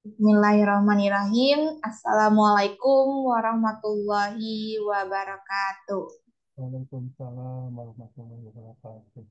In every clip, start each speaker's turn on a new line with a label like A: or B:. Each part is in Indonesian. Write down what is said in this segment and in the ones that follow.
A: Bismillahirrahmanirrahim. Assalamualaikum warahmatullahi wabarakatuh.
B: Waalaikumsalam warahmatullahi wabarakatuh.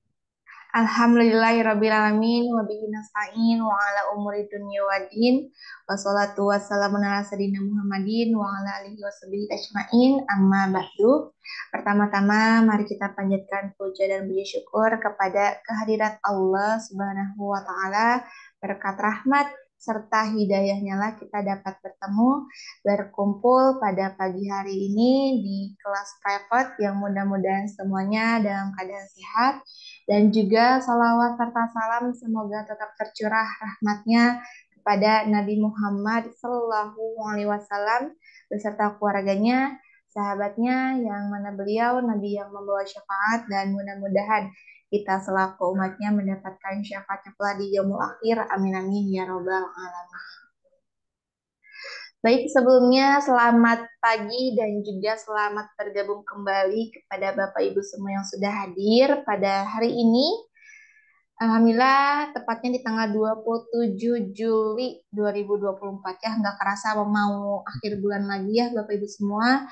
A: Alhamdulillahirrabbilalamin wa bihi nasta'in wa ala umuri dunya waddin wa salatu wassalamu ala sayyidina Muhammadin wa ala alihi wa sahbihi ajmain amma ba'du. Pertama-tama mari kita panjatkan puja dan puji syukur kepada kehadirat Allah Subhanahu wa taala, berkat rahmat serta hidayahnya lah kita dapat bertemu berkumpul pada pagi hari ini di kelas private yang mudah-mudahan semuanya dalam keadaan sehat, dan juga salawat serta salam semoga tetap tercurah rahmatnya kepada Nabi Muhammad Sallallahu Alaihi Wasallam beserta keluarganya, sahabatnya, yang mana beliau Nabi yang membawa syafaat, dan mudah-mudahan kita selaku umatnya mendapatkan syafaatnya pula di yaumul akhir. Amin amin ya robbal alamin. Baik, sebelumnya selamat pagi dan juga selamat bergabung kembali kepada Bapak Ibu semua yang sudah hadir pada hari ini. Alhamdulillah, tepatnya di tanggal 27 Juli 2024 ya, nggak kerasa mau akhir bulan lagi ya Bapak Ibu semua.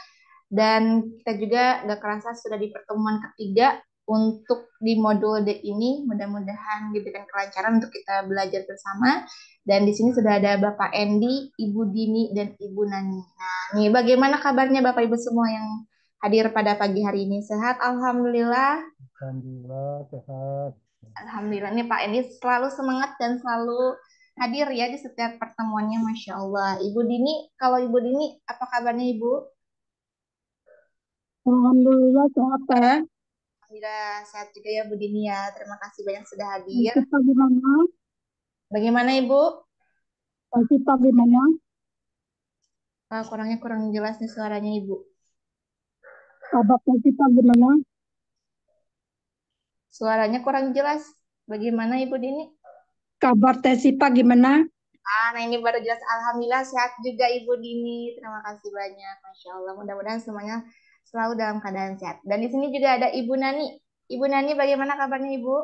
A: Dan kita juga nggak kerasa sudah di pertemuan ketiga untuk di modul D ini. Mudah-mudahan diberikan kelancaran untuk kita belajar bersama. Dan di sini sudah ada Bapak Endi, Ibu Dini, dan Ibu Nani. Nah, nih bagaimana kabarnya Bapak Ibu semua yang hadir pada pagi hari ini? Sehat? Alhamdulillah.
B: Alhamdulillah sehat.
A: Alhamdulillah nih Pak Endi selalu semangat dan selalu hadir ya di setiap pertemuannya, Masya Allah. Ibu Dini, kalau Ibu Dini, apa kabarnya Ibu?
C: Alhamdulillah sehat ya.
A: Alhamdulillah sehat juga ya Bu Dini ya. Terima kasih banyak sudah hadir.
C: Kita gimana?
A: Bagaimana Ibu?
C: Kita gimana?
A: Kurangnya kurang jelas nih suaranya Ibu.
C: Kabar kita gimana?
A: Suaranya kurang jelas. Bagaimana Ibu Dini?
C: Kabar Tesipa gimana?
A: Nah ini baru jelas. Alhamdulillah sehat juga Ibu Dini. Terima kasih banyak. Masya Allah. Mudah-mudahan semuanya selalu dalam keadaan sehat. Dan di sini juga ada Ibu Nani. Ibu Nani, bagaimana kabarnya Ibu?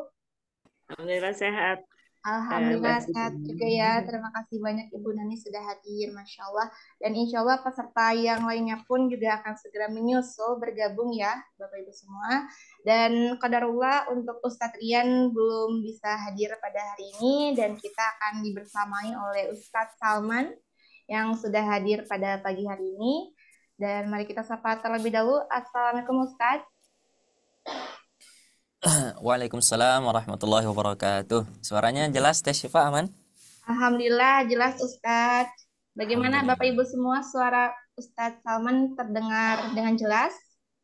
D: Alhamdulillah sehat, Mbak
A: Alhamdulillah
D: Siti.
A: sehat juga ya. Terima kasih banyak Ibu Nani sudah hadir, Masya Allah. Dan insya Allah peserta yang lainnya pun juga akan segera menyusul bergabung ya, Bapak Ibu semua. Dan qadarullah untuk Ustadz Rian belum bisa hadir pada hari ini, dan kita akan dibersamai oleh Ustadz Salman yang sudah hadir pada pagi hari ini. Dan mari kita sapa terlebih dahulu. Assalamualaikum Ustadz.
E: Waalaikumsalam warahmatullahi wabarakatuh. Suaranya jelas, Teh Syifa aman?
A: Alhamdulillah jelas Ustadz. Bagaimana Bapak
E: Alhamdulillah.
A: Ibu semua, suara Ustadz Salman terdengar dengan jelas?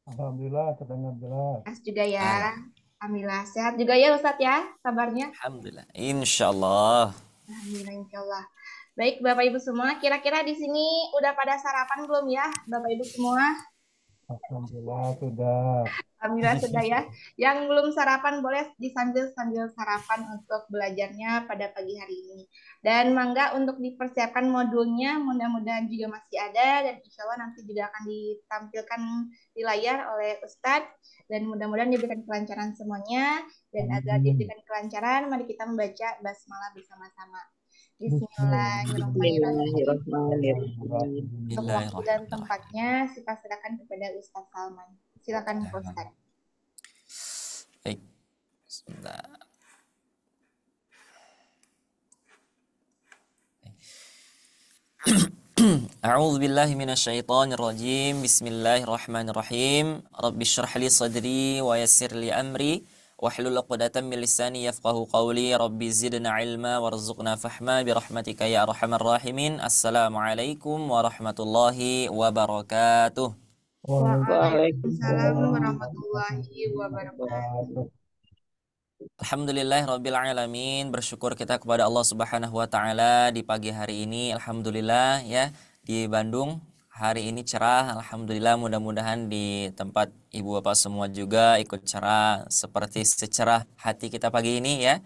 B: Alhamdulillah terdengar jelas.
A: Jelas juga ya.
E: Al-
A: Alhamdulillah sehat juga ya Ustadz ya kabarnya.
E: Alhamdulillah. Insyaallah.
A: Alhamdulillah insya Allah. Baik Bapak Ibu semua, kira-kira di sini udah pada sarapan belum ya Bapak Ibu semua?
B: Alhamdulillah sudah.
A: Alhamdulillah sudah ya. Yang belum sarapan boleh disambil-sambil sarapan untuk belajarnya pada pagi hari ini. Dan mangga untuk dipersiapkan modulnya, mudah-mudahan juga masih ada, dan insya Allah nanti juga akan ditampilkan di layar oleh Ustadz. Dan mudah-mudahan diberikan kelancaran semuanya. Dan agar
B: Amin.
A: diberikan kelancaran, mari kita membaca basmalah bersama-sama. Bismillahirrahmanirrahim.
D: Bismillahirrahmanirrahim.
A: Untuk waktu dan
E: Bismillahirrahmanirrahim.
A: tempatnya, kita silakan kepada Ustadz Salman. Silakan Ustadz.
E: Baik. Sebentar. A'udzu billahi minasyaitonir rajim. Bismillahirrahmanirrahim. Rabbi shrah li sadri wa yassir li amri wahlul 'uqdatam min lisani yafqahu qawli. Rabbi zidna ilma warzuqna fahma bi rahmatika ya arhamar rahimin. Assalamualaikum warahmatullahi wabarakatuh.
A: Waalaikumsalam
B: Waalaikumsalam
A: warahmatullahi wabarakatuh.
B: wabarakatuh.
E: Alhamdulillah rabbil alamin, bersyukur kita kepada Allah Subhanahu wa taala di pagi hari ini. Alhamdulillah ya, di Bandung hari ini cerah. Alhamdulillah, mudah-mudahan di tempat Ibu Bapak semua juga ikut cerah seperti secerah hati kita pagi ini ya.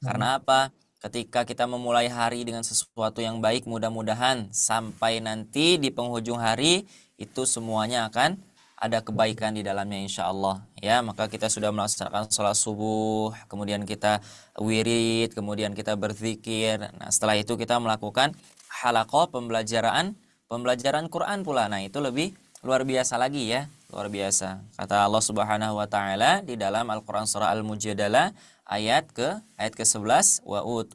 E: Karena apa? Ketika kita memulai hari dengan sesuatu yang baik, mudah-mudahan sampai nanti di penghujung hari itu semuanya akan ada kebaikan di dalamnya insya Allah ya. Maka kita sudah melaksanakan sholat subuh, kemudian kita wirid, kemudian kita berzikir. Nah setelah itu kita melakukan halaqah pembelajaran Quran pula. Nah, itu lebih luar biasa lagi ya, luar biasa. Kata Allah Subhanahu wa taala di dalam Al-Qur'an surah Al-Mujadalah ayat ke-11,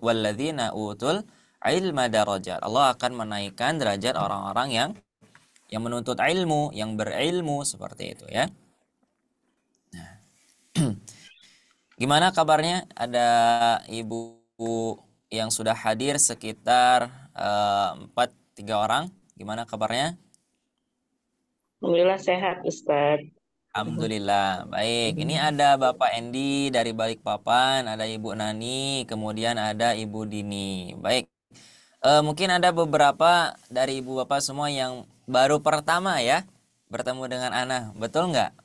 E: walladzina utul ilma darajat. Allah akan menaikkan derajat orang-orang yang menuntut ilmu, yang berilmu seperti itu ya. Gimana kabarnya? Ada ibu yang sudah hadir sekitar 3 orang. Gimana kabarnya?
D: Alhamdulillah sehat, Ustadz.
E: Alhamdulillah, baik. Ini ada Bapak Endi dari Balikpapan, ada Ibu Nani, kemudian ada Ibu Dini. Baik, mungkin ada beberapa dari Ibu Bapak semua yang baru pertama ya bertemu dengan Ana, betul nggak?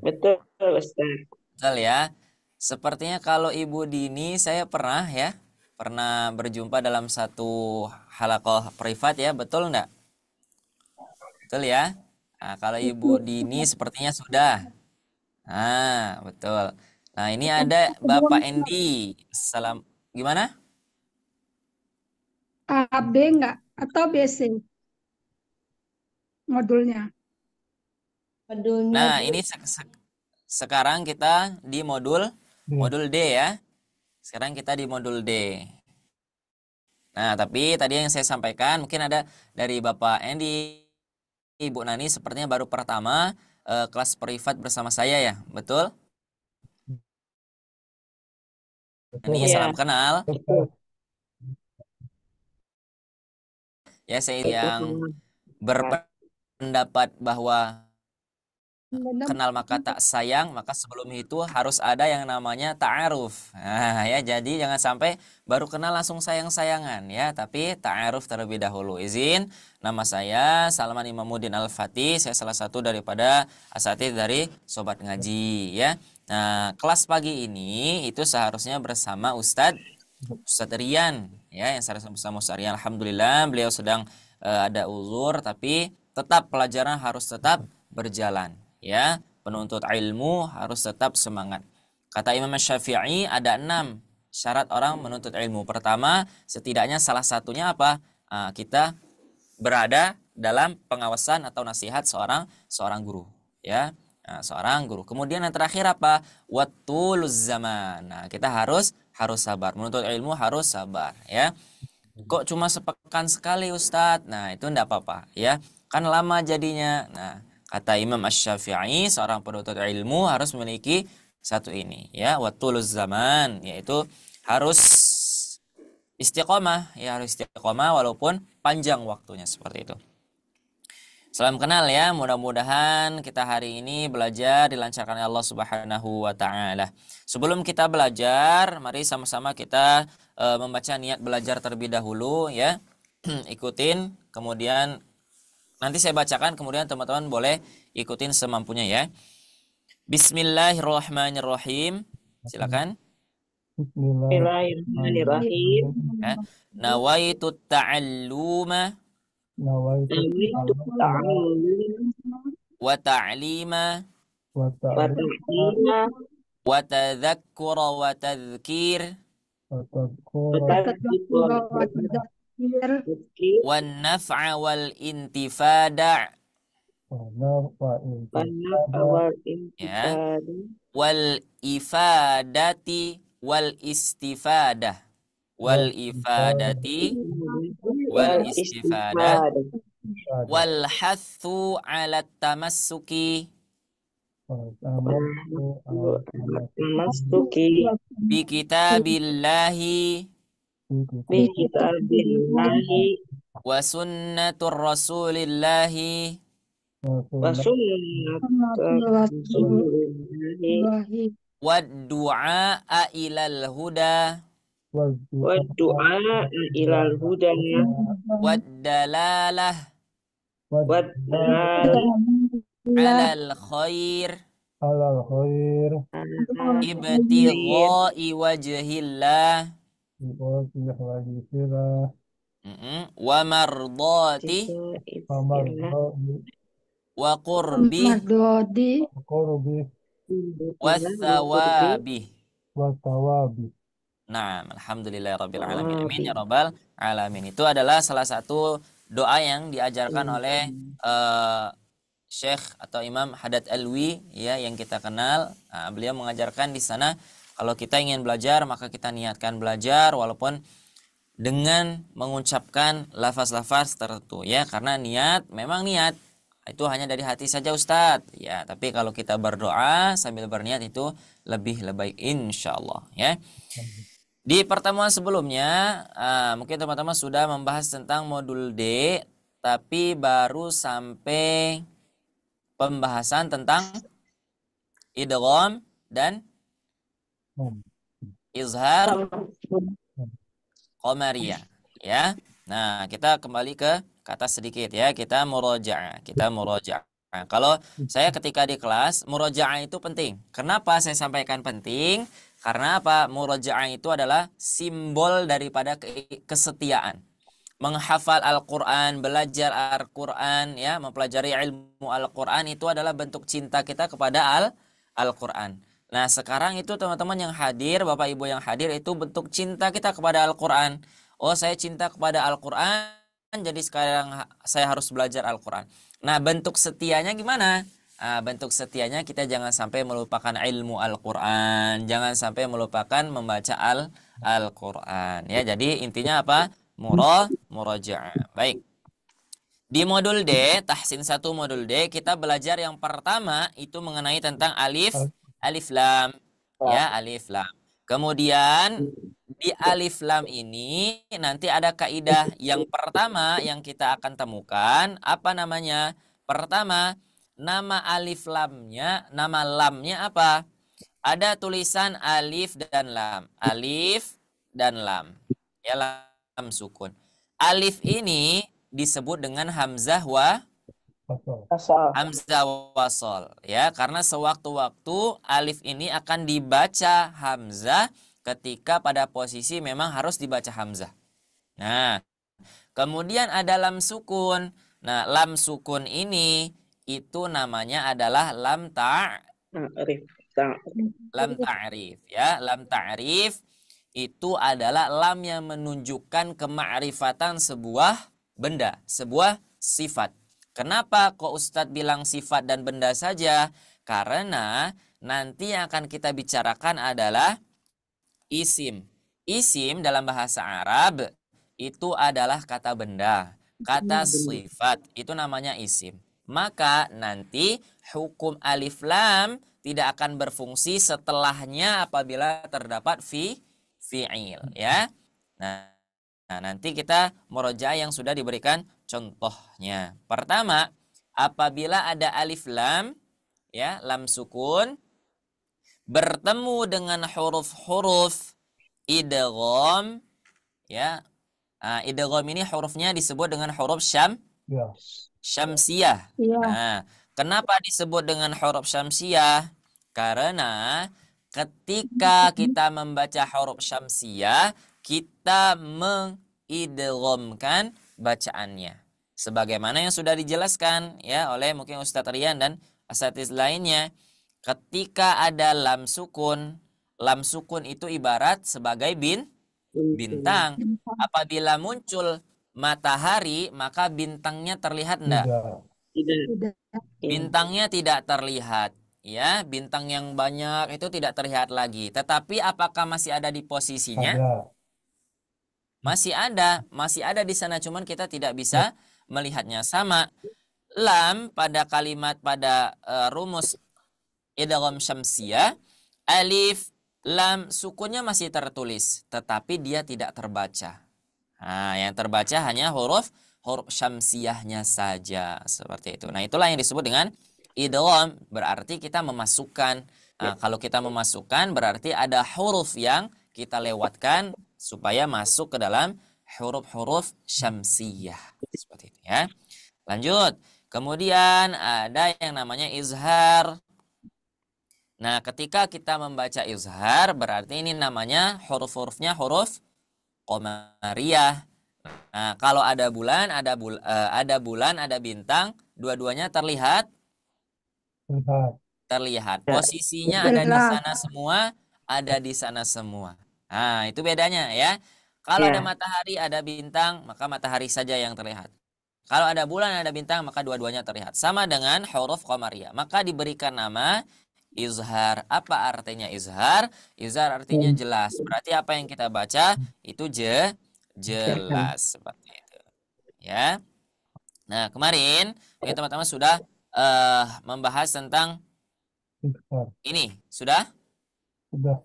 D: Betul, Ustadz.
E: Betul ya. Sepertinya kalau Ibu Dini saya pernah berjumpa dalam satu halaqah privat ya, betul nggak? Betul ya. Nah, kalau Ibu Dini sepertinya sudah. Nah, betul. Nah, ini ada Bapak Endi. Salam, gimana?
C: AB enggak atau BC modulnya?
A: Modulnya
E: Nah,
A: Bu.
E: ini sekarang kita di modul D ya. Sekarang kita di modul D. Nah, tapi tadi yang saya sampaikan mungkin ada dari Bapak Endi, Ibu Nani sepertinya baru pertama kelas privat bersama saya ya, betul? Ini
D: Iya.
E: salam kenal.
D: Betul.
E: Ya, saya yang berpendapat bahwa kenal maka tak sayang, maka sebelum itu harus ada yang namanya ta'aruf. Nah, ya, jadi jangan sampai baru kenal langsung sayang-sayangan ya, tapi ta'aruf terlebih dahulu. Izin, nama saya Salman Imamuddin Al-Fatih, saya salah satu daripada asatidz dari Sobat Ngaji ya. Nah, kelas pagi ini itu seharusnya bersama Ustadz Rian ya, yang seharusnya bersama Ustadz Rian. Alhamdulillah beliau sedang ada uzur, tapi tetap pelajaran harus tetap berjalan. Ya, penuntut ilmu harus tetap semangat. Kata Imam Syafi'i ada 6 syarat orang menuntut ilmu. Pertama, setidaknya salah satunya apa? Kita berada dalam pengawasan atau nasihat seorang guru, ya. Seorang guru. Kemudian yang terakhir apa? Wattuluz zaman. Nah, kita harus sabar. Menuntut ilmu harus sabar, ya. Kok cuma sepekan sekali Ustadz? Nah, itu enggak apa-apa, ya. Kan lama jadinya. Nah, kata Imam Asy-Syafi'i, seorang penuntut ilmu harus memiliki satu ini, ya, wattuluz zaman, yaitu harus istiqomah, ya, harus istiqomah walaupun panjang waktunya seperti itu. Salam kenal ya, mudah-mudahan kita hari ini belajar dilancarkan Allah Subhanahu wa taala. Sebelum kita belajar, mari sama-sama kita membaca niat belajar terlebih dahulu ya. Ikutin, kemudian nanti saya bacakan, kemudian teman-teman boleh ikutin semampunya ya. Bismillahirrahmanirrahim. Silakan.
D: Bismillahirrahmanirrahim.
E: Ya. Nawaitu ta'alluma
D: Nawaitu ta'allum
E: wa ta'lima
D: wa ta'lima
E: wa tadhakkura wa tadhkir
D: wa tadhkura wa tadhkir
E: wan naf'a wal intifada
D: wa naf'a wal
E: ya,
D: intifada
E: wal ifadati wal istifadah wal ifadati wal istifadah wal hathu ala tamassuki
D: Masuki
E: bi kitabillahi
D: bi kitabillahi
E: wa sunnatur rasulillahi
D: wa sunnatur rasulillahi
E: wa du'a ilal huda
D: wa du'a ilal huda
E: wa dalalah
D: wa dalalah
E: alal khair ibtigha'i wajhillah wa mardati wa qurbi
C: Mardodi
E: wa thawabi Nah, alhamdulillahirabbil alamin. Amin ya rabbal alamin. Itu adalah salah satu doa yang diajarkan oleh Syekh atau Imam Haddad Alwi ya yang kita kenal. Nah, beliau mengajarkan di sana kalau kita ingin belajar maka kita niatkan belajar walaupun dengan mengucapkan lafaz-lafaz tertentu ya, karena memang niat itu hanya dari hati saja Ustadz ya, tapi kalau kita berdoa sambil berniat itu lebih baik insyaallah ya. Di pertemuan sebelumnya mungkin teman-teman sudah membahas tentang modul D, tapi baru sampai pembahasan tentang idgham dan izhar qamariyah ya. Nah, kita kembali ke kata sedikit ya. Kita murojaah. Kalau saya ketika di kelas, murojaah itu penting. Kenapa saya sampaikan penting? Karena apa? Murojaah itu adalah simbol daripada kesetiaan. Menghafal Al-Quran, belajar Al-Quran ya, mempelajari ilmu Al-Quran itu adalah bentuk cinta kita kepada Al-Quran. Nah, sekarang itu teman-teman yang hadir, Bapak Ibu yang hadir, itu bentuk cinta kita kepada Al-Quran. Oh, saya cinta kepada Al-Quran, jadi sekarang saya harus belajar Al-Quran. Nah, bentuk setianya gimana? Bentuk setianya kita jangan sampai melupakan ilmu Al-Quran, jangan sampai melupakan membaca Al-Quran. Ya, jadi intinya apa? Murojaah. Baik. Di modul D, Tahsin 1 modul D, kita belajar yang pertama itu mengenai tentang alif lam ya, alif lam. Kemudian di alif lam ini nanti ada kaidah yang pertama yang kita akan temukan, apa namanya? Pertama, nama alif lamnya, nama lamnya apa? Ada tulisan alif dan lam. Alif dan lam. Ya, lam sukun. Alif ini disebut dengan hamzah hamzah wasol ya, karena sewaktu-waktu alif ini akan dibaca hamzah ketika pada posisi memang harus dibaca hamzah. Nah, kemudian ada lam sukun. Nah, lam sukun ini itu namanya adalah lam ta'rif ya. Lam ta'rif itu adalah lam yang menunjukkan kemakrifatan sebuah benda, sebuah sifat. Kenapa kok Ustadz bilang sifat dan benda saja? Karena nanti yang akan kita bicarakan adalah isim. Isim dalam bahasa Arab itu adalah kata benda. Kata sifat itu namanya isim. Maka nanti hukum alif lam tidak akan berfungsi setelahnya apabila terdapat fi'il ya. Nah, nanti kita murojaah yang sudah diberikan contohnya. Pertama, apabila ada alif lam ya, lam sukun bertemu dengan huruf-huruf idgham ya. Idgham ini hurufnya disebut dengan huruf syamsiyah. Nah, kenapa disebut dengan huruf syamsiyah? Karena ketika kita membaca huruf syamsiyah, kita mengidghamkan bacaannya. Sebagaimana yang sudah dijelaskan ya oleh mungkin Ustadz Rian dan asatiz lainnya, ketika ada lam sukun itu ibarat sebagai bintang. Apabila muncul matahari, maka bintangnya terlihat enggak?
D: Tidak.
E: Bintangnya tidak terlihat. Ya, bintang yang banyak itu tidak terlihat lagi. Tetapi apakah masih ada di posisinya? Masih ada di sana, cuman kita tidak bisa melihatnya. Sama lam pada kalimat pada rumus idgham syamsiyah, alif lam sukunnya masih tertulis, tetapi dia tidak terbaca. Nah, yang terbaca hanya huruf syamsiyahnya saja, seperti itu. Nah, itulah yang disebut dengan idgham, berarti kita memasukkan. Nah, kalau kita memasukkan berarti ada huruf yang kita lewatkan supaya masuk ke dalam huruf-huruf syamsiyah. Seperti itu ya. Lanjut. Kemudian ada yang namanya izhar. Nah, ketika kita membaca izhar berarti ini namanya huruf-hurufnya huruf qamariyah. Nah, kalau ada bulan, ada bintang, dua-duanya terlihat. Posisinya ada di sana semua, Nah, itu bedanya ya. Kalau ada
D: Ya.
E: matahari, ada bintang, maka matahari saja yang terlihat. Kalau ada bulan, ada bintang, maka dua-duanya terlihat. Sama dengan huruf qamariyah. Maka diberikan nama izhar. Apa artinya izhar? Izhar artinya jelas. Berarti apa yang kita baca itu jelas seperti itu. Ya. Nah, kemarin mungkin teman-teman sudah membahas tentang
B: Ikhtar.
E: ini. Sudah?
B: Sudah.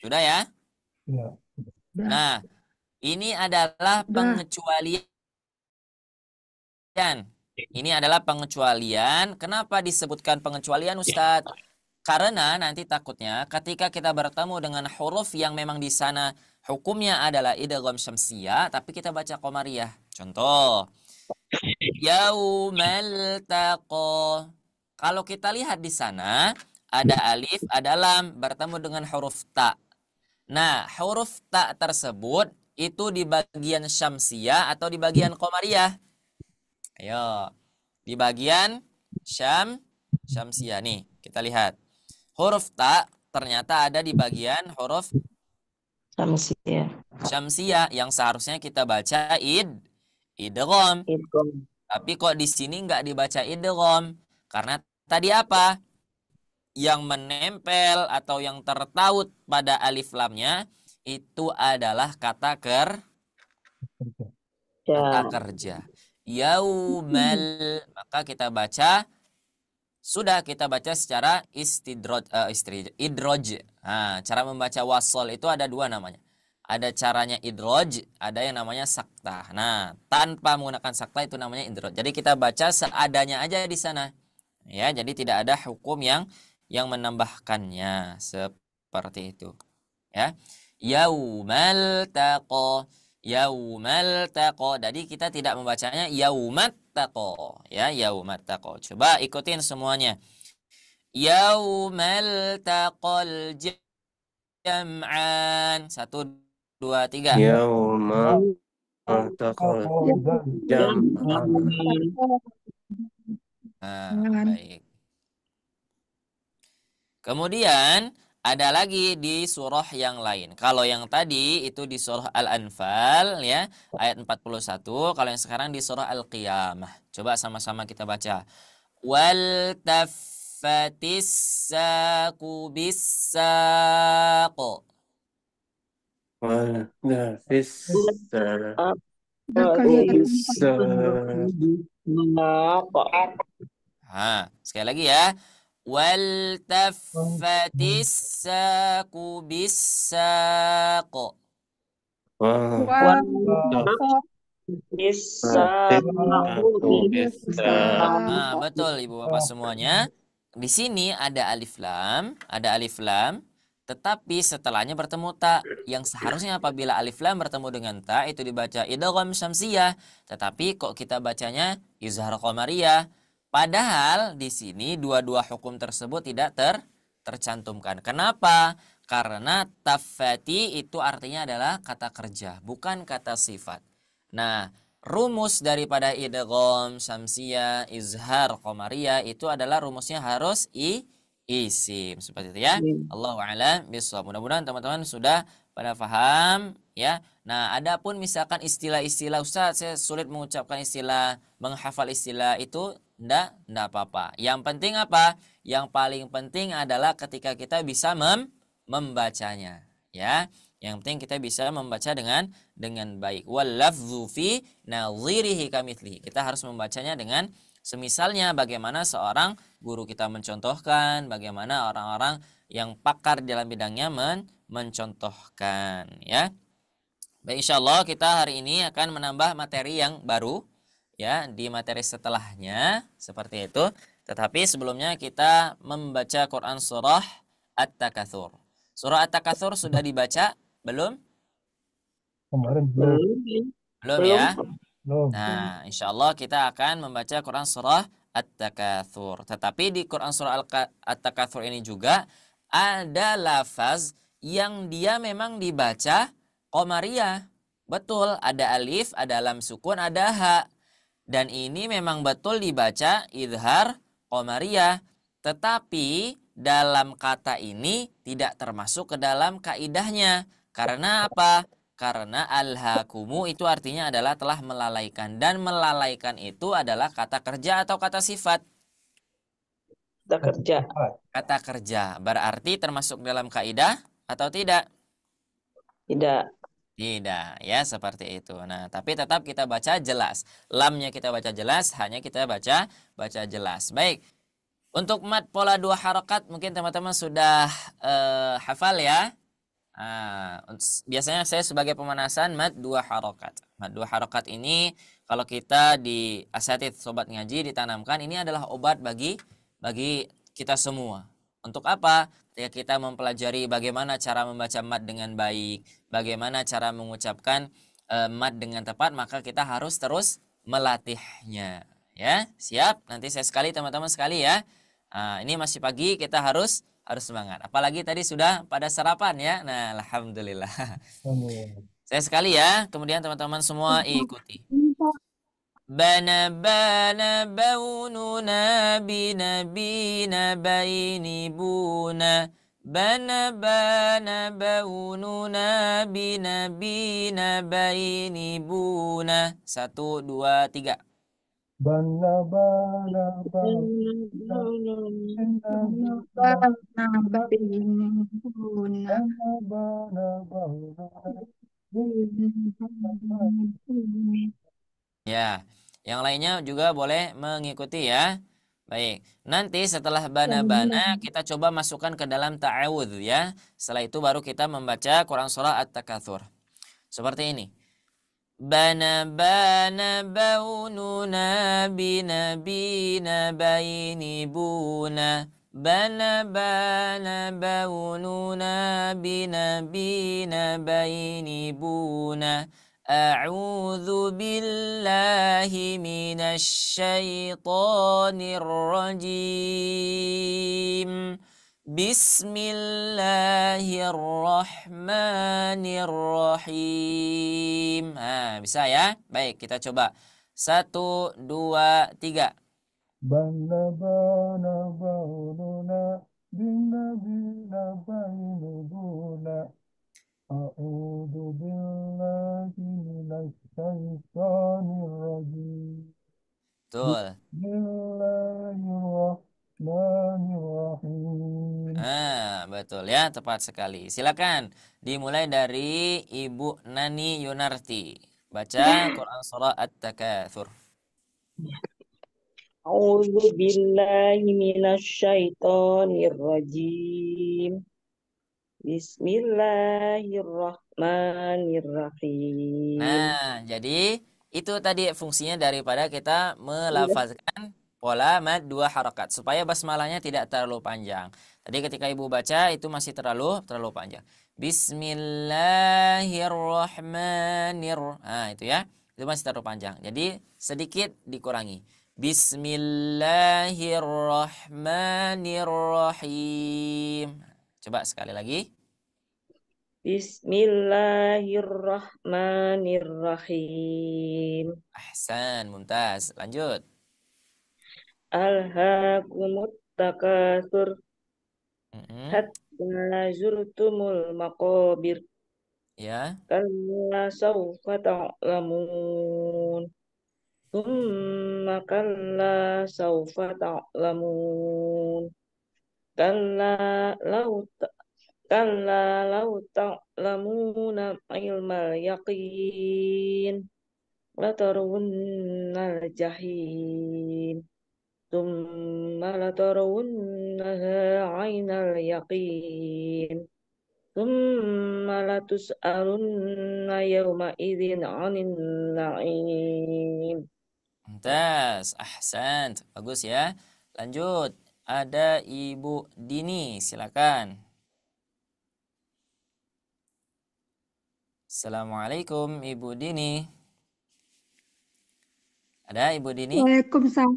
E: Sudah ya?
B: Ya.
E: Nah, ini adalah pengecualian. Ini adalah pengecualian. Kenapa disebutkan pengecualian, Ustadz? Karena nanti takutnya ketika kita bertemu dengan huruf yang memang di sana hukumnya adalah idgham syamsiyah, tapi kita baca qamariyah. Contoh, yaumal taqa. Kalau kita lihat di sana ada alif, ada lam bertemu dengan huruf ta. Nah, huruf ta tersebut itu di bagian syamsiyah atau di bagian qamariyah? Ayo, di bagian syamsiyah nih, kita lihat. Huruf ta ternyata ada di bagian huruf syamsiyah yang seharusnya kita baca idgham. Tapi kok di sini nggak dibaca idgham? Karena tadi apa? Yang menempel atau yang tertaut pada alif lamnya itu adalah kata kerja. Yaumal, maka kita baca, sudah kita baca secara idroj. Nah, cara membaca wasol itu ada dua namanya. Ada caranya idroj, ada yang namanya sakta. Nah, tanpa menggunakan sakta itu namanya idroj. Jadi kita baca seadanya aja di sana. Ya, jadi tidak ada hukum yang menambahkannya seperti itu. Ya. Yaumal taqa. Yaumal taqa. Jadi kita tidak membacanya yaumat taqa. Ya, yaumat taqa. Coba ikutin semuanya. Yaumal taqal jam'an. 1, 2, 3.
F: Yaumal taqal jam'an.
E: Nah, baik. Kemudian ada lagi di surah yang lain. Kalau yang tadi itu di surah Al-Anfal ya, ayat 41. Kalau yang sekarang di surah Al-Qiyamah. Coba sama-sama kita baca. Wal taffatis saqu bis-saq.
F: Wal tafis
E: Sekali lagi ya. Wal taffatis saqu bis-saq. Nah, betul Ibu Bapak semuanya. Di sini ada alif lam, tetapi setelahnya bertemu ta. Yang seharusnya apabila alif lam bertemu dengan ta itu dibaca idgham syamsiyah, tetapi kok kita bacanya izhar qamariyah. Padahal di sini dua-dua hukum tersebut tidak tercantumkan. Kenapa? Karena taffati itu artinya adalah kata kerja, bukan kata sifat. Nah, rumus daripada idgham syamsiyah, izhar qamariyah itu adalah rumusnya harus isim seperti itu ya. Allahu a'lam bishawab. Mudah-mudahan teman-teman sudah pada paham ya. Nah, adapun misalkan istilah-istilah Ustaz saya sulit mengucapkan istilah, menghafal istilah itu enggak apa-apa. Yang penting apa? Yang paling penting adalah ketika kita bisa membacanya ya. Yang penting kita bisa membaca dengan baik. Wal lafdhu fi nadhirihi kamitslihi. Kita harus membacanya dengan semisalnya, bagaimana seorang guru kita mencontohkan, bagaimana orang-orang yang pakar dalam bidangnya mencontohkan ya. Baik, insyaallah kita hari ini akan menambah materi yang baru ya di materi setelahnya seperti itu. Tetapi sebelumnya kita membaca Quran surah At-Takatsur. Surah At-Takatsur sudah dibaca belum?
B: Kemarin belum.
E: Belum ya?
B: Belum.
E: Nah, insyaallah kita akan membaca Quran surah At-Takatsur. Tetapi di Quran surah At-Takatsur ini juga ada lafaz yang dia memang dibaca qamariyah. Betul, ada alif, ada lam sukun, ada ha. Dan ini memang betul dibaca izhar qamariyah. Tetapi dalam kata ini tidak termasuk ke dalam kaidahnya. Karena apa? Karena alhakumu itu artinya adalah telah melalaikan. Dan melalaikan itu adalah kata kerja atau kata sifat?
D: Kita kerja.
E: Kata kerja. Berarti termasuk dalam kaidah atau tidak?
D: Tidak.
E: Tidak, ya seperti itu. Nah, tapi tetap kita baca jelas. Lamnya kita baca jelas, hanya kita baca jelas. Baik. Untuk mat pola 2 harokat mungkin teman-teman sudah hafal ya. Nah, biasanya saya sebagai pemanasan mat 2 harokat. Mat 2 harokat ini kalau kita di asatidz sobat ngaji ditanamkan, ini adalah obat bagi kita semua. Untuk apa? Ketika kita mempelajari bagaimana cara membaca mat dengan baik, bagaimana cara mengucapkan mat dengan tepat, maka kita harus terus melatihnya. Ya, siap? Nanti saya sekali teman-teman sekali ya. Nah, ini masih pagi, kita harus semangat. Apalagi tadi sudah pada sarapan ya. Nah, alhamdulillah. Saya sekali ya. Kemudian teman-teman semua ikuti. Bana bana baununa binabina baini buna. Bana bana baununa binabina baini buna. 1, 2, 3.
B: Bana bana
E: Ya, yang lainnya juga boleh mengikuti ya. Baik, nanti setelah bana-bana kita coba masukkan ke dalam ta'awudz ya. Setelah itu baru kita membaca Quran surah At-Takatsur. Seperti ini. Bana bana baununa binabina baini buna. Bana bana baununa binabina baini buna. A'udzu billahi minasy syaithanir rajim. Bismillahirrahmanirrahim. Nah, bisa ya? Baik, kita coba. 1, 2, 3.
B: bana bana baununa binabina baini buna. A'udzu billahi minasy syaithanir rajim.
E: Betul.
B: Bismillahirrahmanirrahim.
E: Betul ya, tepat sekali. Silakan dimulai dari Ibu Nani Yunarti. Baca Quran surah At-Takatsur.
D: A'udzu billahi minasyaitonir rajim. Bismillahirrahmanirrahim.
E: Nah, jadi itu tadi fungsinya daripada kita melafazkan pola mad 2 harakat supaya basmalahnya tidak terlalu panjang. Tadi ketika Ibu baca itu masih terlalu panjang. Bismillahirrahmanirrahim. Nah, itu ya. Itu masih terlalu panjang. Jadi sedikit dikurangi. Bismillahirrahmanirrahim. Coba sekali lagi.
D: Bismillahirrahmanirrahim.
E: Ahsan, mumtaz. Lanjut.
D: Alhaakumut takatsur hatta zurtumul maqabir.
E: Ya.
D: Kalla sawfa ta'lamun. Tsumma kalla sawfa ta'lamun. Kalla law ta'lamuna ilmal yaqin latarawunnal jahim. Tsumma latarawunnaha 'ainal yaqin. Tsumma latus'alunna yawma idzin 'anil na'im.
E: Mumtaz, ahsan. Bagus ya. Lanjut. Ada Ibu Dini, silakan. Assalamualaikum Ibu Dini. Ada Ibu Dini?
C: Waalaikumsalam.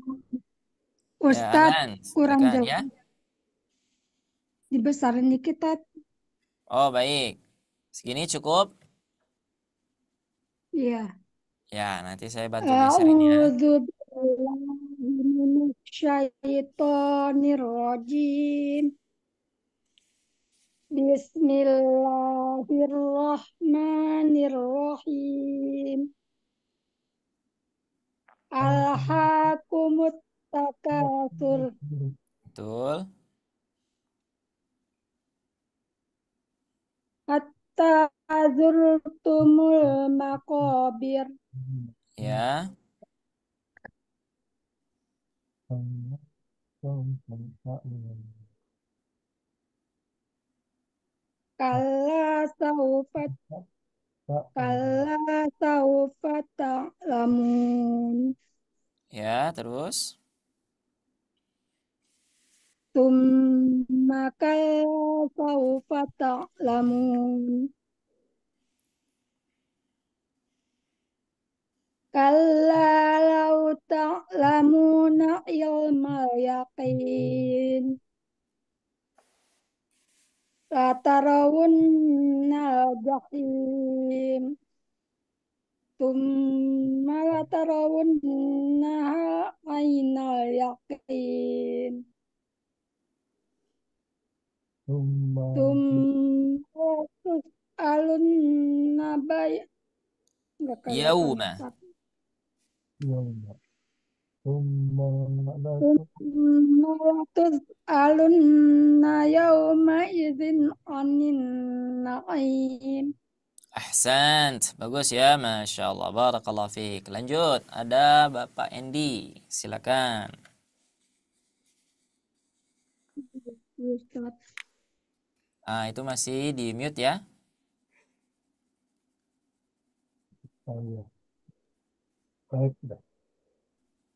E: Ya,
C: Ustadz,
E: Alan.
C: kurang
E: Silakan
C: jauh.
E: ya.
C: Dibesarin dikit, Tat.
E: Oh, baik. Segini cukup?
C: Iya.
E: Ya, nanti saya bantu geserin ya.
C: A'udzu billahi minasyaitonir rajim. Bismillahirrahmanirrahim. Alhaakumut takatsur.
E: Betul.
C: Hatta zurtumul maqabir.
E: Ya.
C: Kalla saufa ta'lamun.
E: Ya, terus.
C: Tsumma kalla saufa ta'lamun. Kalla law ta'lamuna ilmal yaqin. Latarawunnal jahim. Tsumma latarawunnaha ainal yaqin. Tsumma tus'alunna enggak kelihatan
E: Yauma.
C: Ustaz.
B: Thumma
C: Tsumma tus'alunna yauma idzin anin na'im.
E: Ahsant. Bagus ya, Masya Allah. Barakallah fiik. Lanjut. Ada Bapak Endi. Silakan.
C: Ustaz.
E: Itu masih di mute ya.
B: ya. Baik, sudah.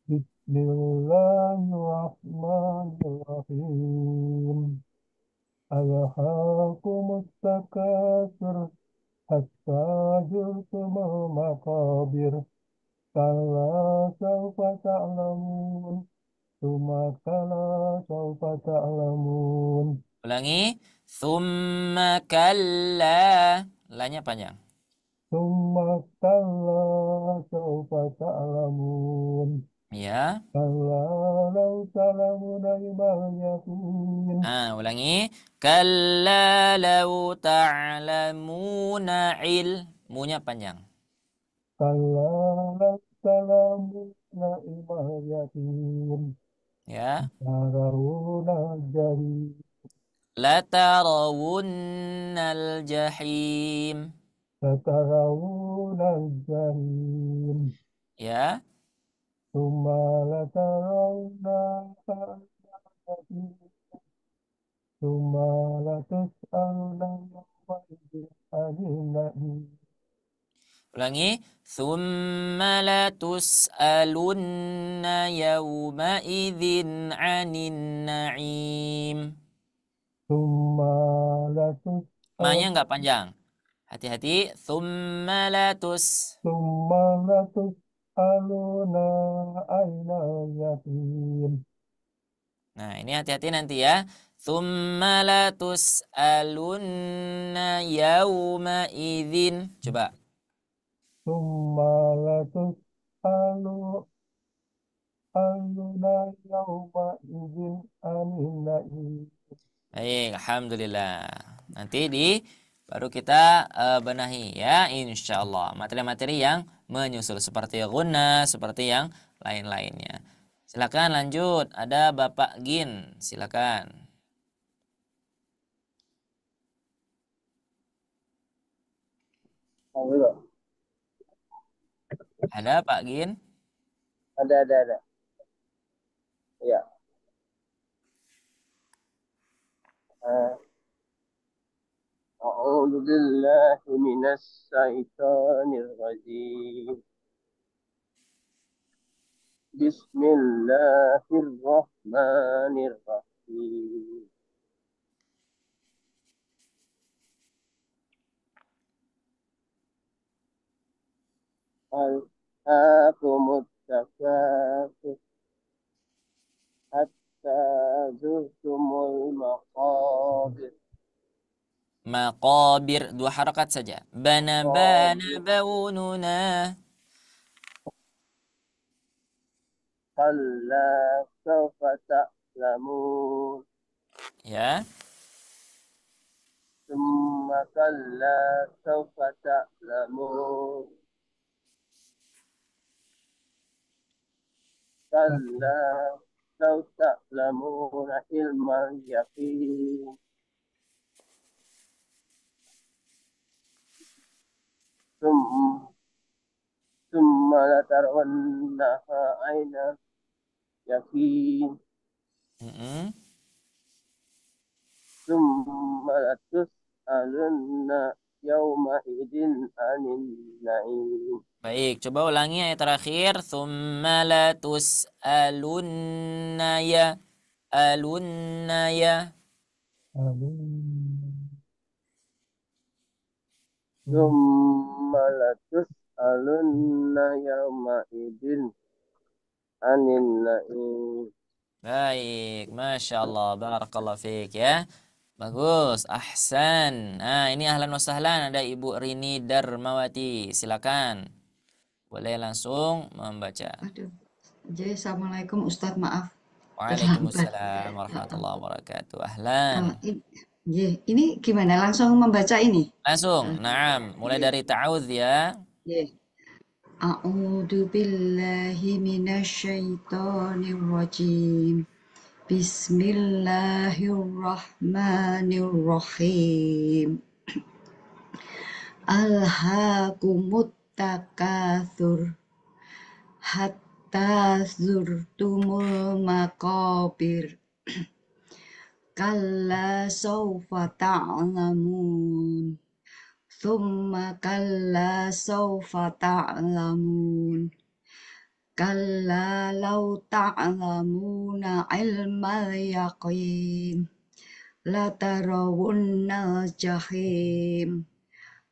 B: Bismillahirrahmanirrahim. Alhaakumut takatsur hatta zurtumul maqabir. Kalla sawfa ta'lamun. Tsumma kalla sawfa ta'lamun.
E: Ulangi. Thumma kalla. Lanya panjang.
B: Tsumma kalla sawfa ta'lamun.
E: Ya.
B: Kalla law ta'lamuna ilmal yaqin.
E: Ulangi. Kalla law ta'lamuna ilmunya panjang.
B: Kalla law ta'lamuna ilmal yaqin.
E: Ya.
B: Tarawuna jahim.
E: Latarawunnal jahim.
B: Tarawuna jahim.
E: Ya.
B: Tsumma latarawna jahim. Tsumma latus'aluna yawma idzin 'anil na'im.
E: Ulangi. Thumma latus'alunna yawma idzin 'anin na'im.
B: Tsumma
E: Ma-nya
B: latus'aluna
E: nggak panjang. Hati-hati. Thumma
B: ainal yaqin.
E: Nah, ini hati-hati nanti ya. Thumma latus'alunna yawma idzin. Coba.
B: Tsumma latus'aluna yawma idzin 'anil na'im.
E: Baik, alhamdulillah. Nanti baru kita benahi ya, insya Allah. Materi-materi yang menyusul seperti guna, seperti yang lain-lainnya. Silakan lanjut. Ada Bapak Gin, silakan. Ada Pak Gin?
F: Ada. Ya. أعوذ بالله من الشيطان الرجيم. بسم الله الرحمن الرحيم. ألهاكم التكاثر حتى زرتم المقابر.
E: Maqabir, 2 harakat saja. Bana baununa.
F: كلا سوف تعلمون.
E: Ya.
F: ثم كلا سوف تعلمون كلا لو تعلمون علم اليقين ثم ثم لترونها عين اليقين
E: Mm-mm.
F: ثم لتسألن يومئذ عن النعيم.
E: Baik, coba ulangi ayat terakhir. Tsumma la tus'alunna ya. Alunna ya.
B: Amin.
F: ثم لتسألن يومئذ عن النعيم.
E: Baik, Masya Allah, Barakallah fiik ya. Bagus, ahsan. Nah, ini ahlan wa sahlan, ada Ibu Rini Darmawati. Silakan. Boleh langsung membaca.
G: Aduh. Jadi, Assalamualaikum Ustadz, maaf terlambat.
E: Waalaikumsalam warahmatullahi wabarakatuh. Ahlan.
G: Ini gimana? Langsung membaca ini?
E: Langsung, naam. Mulai dari ta'awudz ya.
G: A'udzu billahi minasyaitonir rajim. Bismillahirrahmanirrahim. Alhaakumut takatsur hatta zurtumul maqabir. Kalla sawfa ta'lamun. Thumma kalla sawfa ta'lamun. Kalla law ta'lamuna ilmal yaqin. Latarawunnal jahim.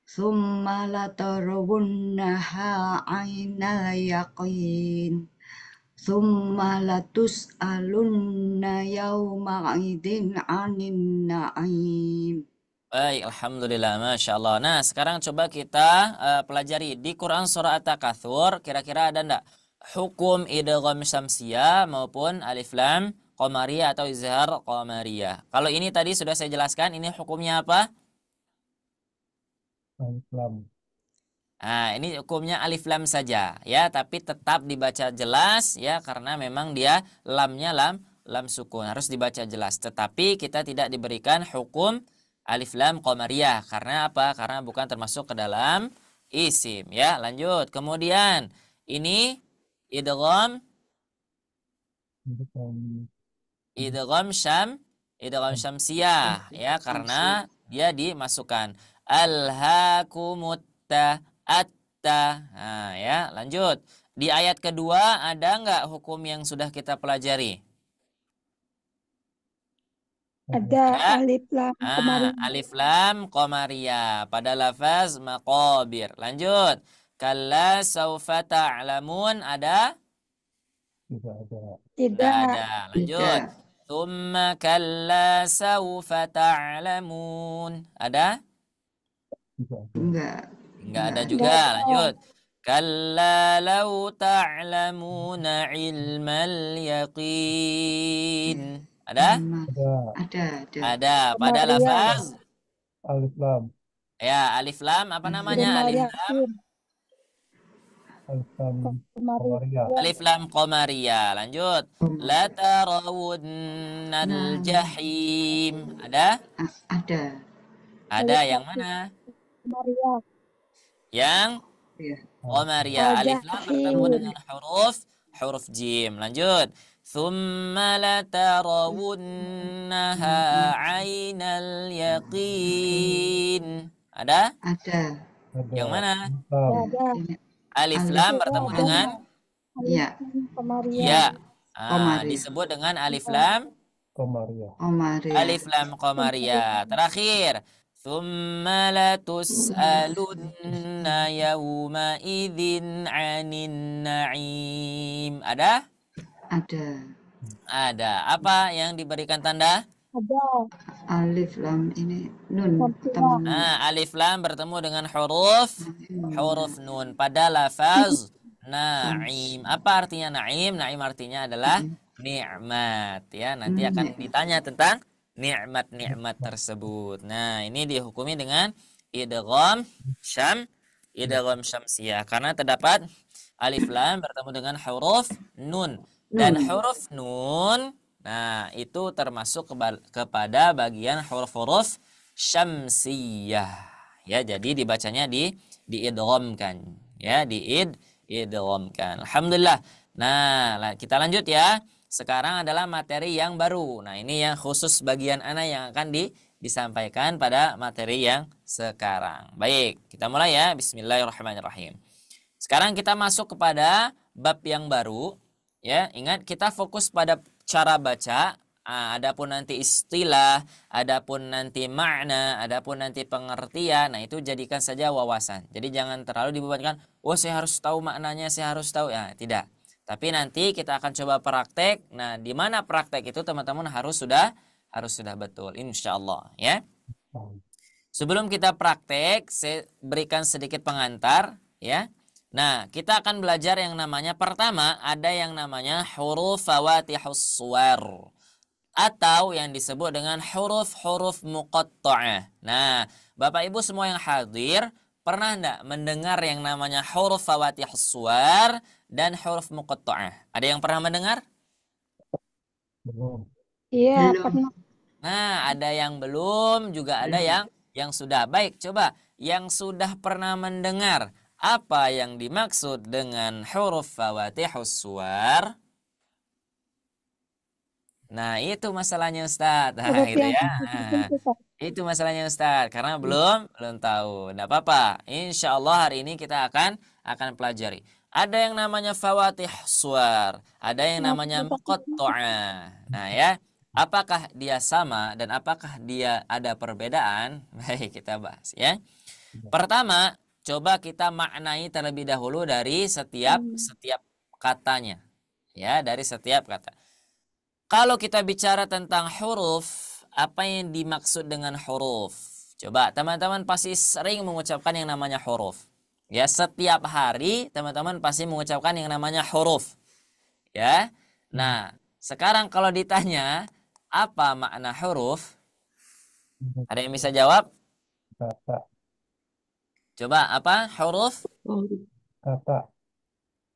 G: Thumma latarawunnaha 'ainal yaqin. Thumma latus'alunna yawma idin 'anin na'im.
E: Baik, alhamdulillah, Masya Allah. Nah, sekarang coba kita pelajari di Quran surah At-Takatsur. Kira-kira ada enggak hukum idgham syamsiyah maupun alif lam qamariyah atau izhar qamariyah? Kalau ini tadi sudah saya jelaskan, ini hukumnya apa?
B: Alif lam.
E: Nah, ini hukumnya alif lam saja ya, tapi tetap dibaca jelas ya, karena memang dia lamnya lam sukun, harus dibaca jelas. Tetapi kita tidak diberikan hukum alif lam qamariyah. Karena apa? Karena bukan termasuk ke dalam isim ya. Lanjut. Kemudian ini idgham syamsiyah ya, karena dia dimasukkan alhaakumut atta. Nah, ya, lanjut. Di ayat kedua ada nggak hukum yang sudah kita pelajari?
C: Ada alif lam qamariyah.
E: Alif lam qamariyah pada lafaz maqabir. Lanjut. Kalla saufa ta'lamun ada?
B: Tidak ada.
E: Tidak ada. Lanjut. Tsumma kalla saufa ta'lamun. Ada?
G: Enggak
E: ada juga. Lanjut. Kalla law ta'lamuna ilmal yaqin. Ada? Ada. Pada lafaz
B: Alif lam.
E: ya, alif lam apa namanya? Alif lam
B: Qamariyah.
E: Alif lam qamariyah. Lanjut. La tarawunnal jahim. Ada? Ada yang mana?
C: Qamariyah.
E: Yang qamariyah. Alif lam bertemu dengan huruf jim. Lanjut. Thumma la tarawunnaha 'ainal yaqin. Ada? Yang mana? Alif lam bertemu dengan ya. Disebut dengan alif lam qamariyah. Terakhir. Thumma latus'alunna yawma idzin 'anin na'im. Ada? Ada. Apa yang diberikan tanda?
C: Ada.
G: Alif lam ini nun.
E: Alif lam bertemu dengan huruf nun pada lafaz na'im. Apa artinya na'im? Na'im artinya adalah nikmat ya. Nanti akan ditanya tentang nikmat-nikmat tersebut. Nah, ini dihukumi dengan idgham syamsiyah karena terdapat alif lam bertemu dengan huruf nun. Dan huruf nun, nah itu termasuk kepada bagian huruf-huruf syamsiyah. Ya, jadi dibacanya diidghamkan. Ya, diidghamkan. Alhamdulillah. Nah, kita lanjut ya. Sekarang adalah materi yang baru. Nah, ini yang khusus bagian ana yang akan disampaikan pada materi yang sekarang. Baik, kita mulai ya. Bismillahirrahmanirrahim. Sekarang kita masuk kepada bab yang baru. Ya, ingat kita fokus pada cara baca. Adapun nanti istilah, adapun nanti makna, adapun nanti pengertian. Nah, itu jadikan saja wawasan. Jadi jangan terlalu dibebankan, oh saya harus tahu maknanya, saya harus tahu. Ya, tidak. Tapi nanti kita akan coba praktek. Nah, di mana praktek itu teman-teman harus sudah betul, insya Allah ya. Sebelum kita praktek, saya berikan sedikit pengantar ya. Nah, kita akan belajar yang namanya, pertama ada yang namanya huruf fawatihus suwar atau yang disebut dengan huruf-huruf muqatta'ah. Nah, Bapak Ibu semua yang hadir, pernah enggak mendengar yang namanya huruf fawatihus suwar dan huruf muqatta'ah? Ada yang pernah mendengar?
C: Iya,
G: Belum.
C: pernah.
E: Nah, ada yang belum, juga ada yang sudah. Baik, coba yang sudah pernah mendengar, apa yang dimaksud dengan huruf fawatihus suwar? Nah, itu masalahnya Ustadz. Nah,
C: Huruf
E: gitu
C: yang
E: ya. Nah, itu masalahnya Ustadz. Karena belum tahu. Nggak apa-apa. Insya Allah hari ini kita akan pelajari. Ada yang namanya fawatih suwar. Ada yang namanya muqatta'ah. Nah ya. Apakah dia sama dan apakah dia ada perbedaan? Baik, kita bahas ya. Pertama, coba kita maknai terlebih dahulu dari setiap katanya. Ya, dari setiap kata. Kalau kita bicara tentang huruf, apa yang dimaksud dengan huruf? Coba, teman-teman pasti sering mengucapkan yang namanya huruf. Ya, setiap hari teman-teman pasti mengucapkan yang namanya huruf. Ya. Nah, sekarang kalau ditanya apa makna huruf? Ada yang bisa jawab?
B: Kata.
E: Coba, apa huruf?
B: Kata.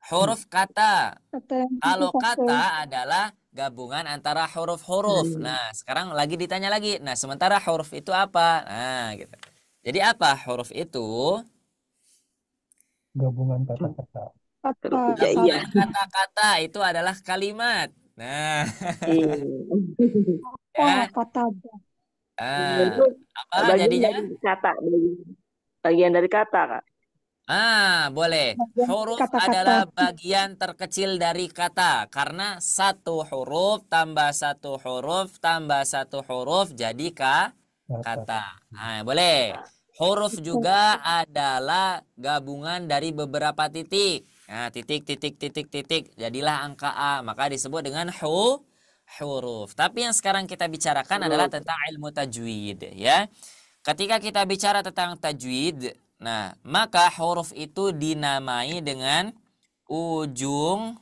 E: Huruf kata.
C: Kata yang
E: Kalau
C: satu.
E: kata adalah gabungan antara huruf-huruf. Nah, sekarang lagi ditanya lagi. Nah, sementara huruf itu apa? Nah, gitu. Jadi apa huruf itu?
B: Gabungan kata-kata.
E: Gabungan kata-kata itu adalah kalimat. Nah, ya.
C: Kata.
E: Apa jadinya?
D: Kata, bagian dari kata, Kak.
E: Boleh. Huruf adalah bagian terkecil dari kata. Karena satu huruf tambah satu huruf tambah satu huruf jadi kata. Nah, boleh. Huruf juga adalah gabungan dari beberapa titik. Nah, titik, titik, titik, titik. Jadilah angka A. Maka disebut dengan huruf. Tapi yang sekarang kita bicarakan adalah tentang ilmu tajwid. Ya. Ketika kita bicara tentang tajwid, nah, maka huruf itu dinamai dengan ujung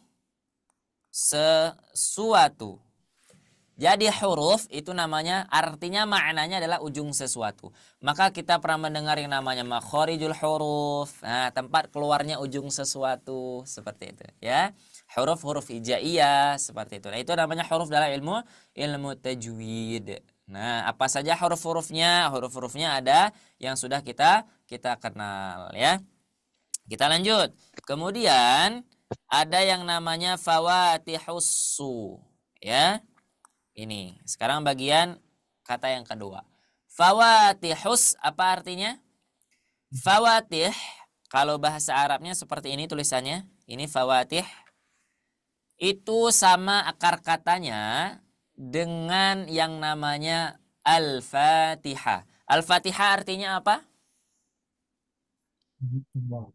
E: sesuatu. Jadi huruf itu namanya, artinya maknanya adalah ujung sesuatu. Maka kita pernah mendengar yang namanya makharijul huruf. Nah, tempat keluarnya ujung sesuatu, seperti itu ya. Huruf-huruf hijaiyah seperti itu. Nah, itu namanya huruf dalam ilmu tajwid. Nah, apa saja huruf-hurufnya? Huruf-hurufnya ada yang sudah kita kenal ya. Kita lanjut. Kemudian ada yang namanya fawatihus su ya. Ini. Sekarang bagian kata yang kedua. Fawatihus apa artinya? Fawatih kalau bahasa Arabnya seperti ini tulisannya. Ini fawatih. Itu sama akar katanya dengan yang namanya Al-Fatihah. Al-Fatihah artinya apa?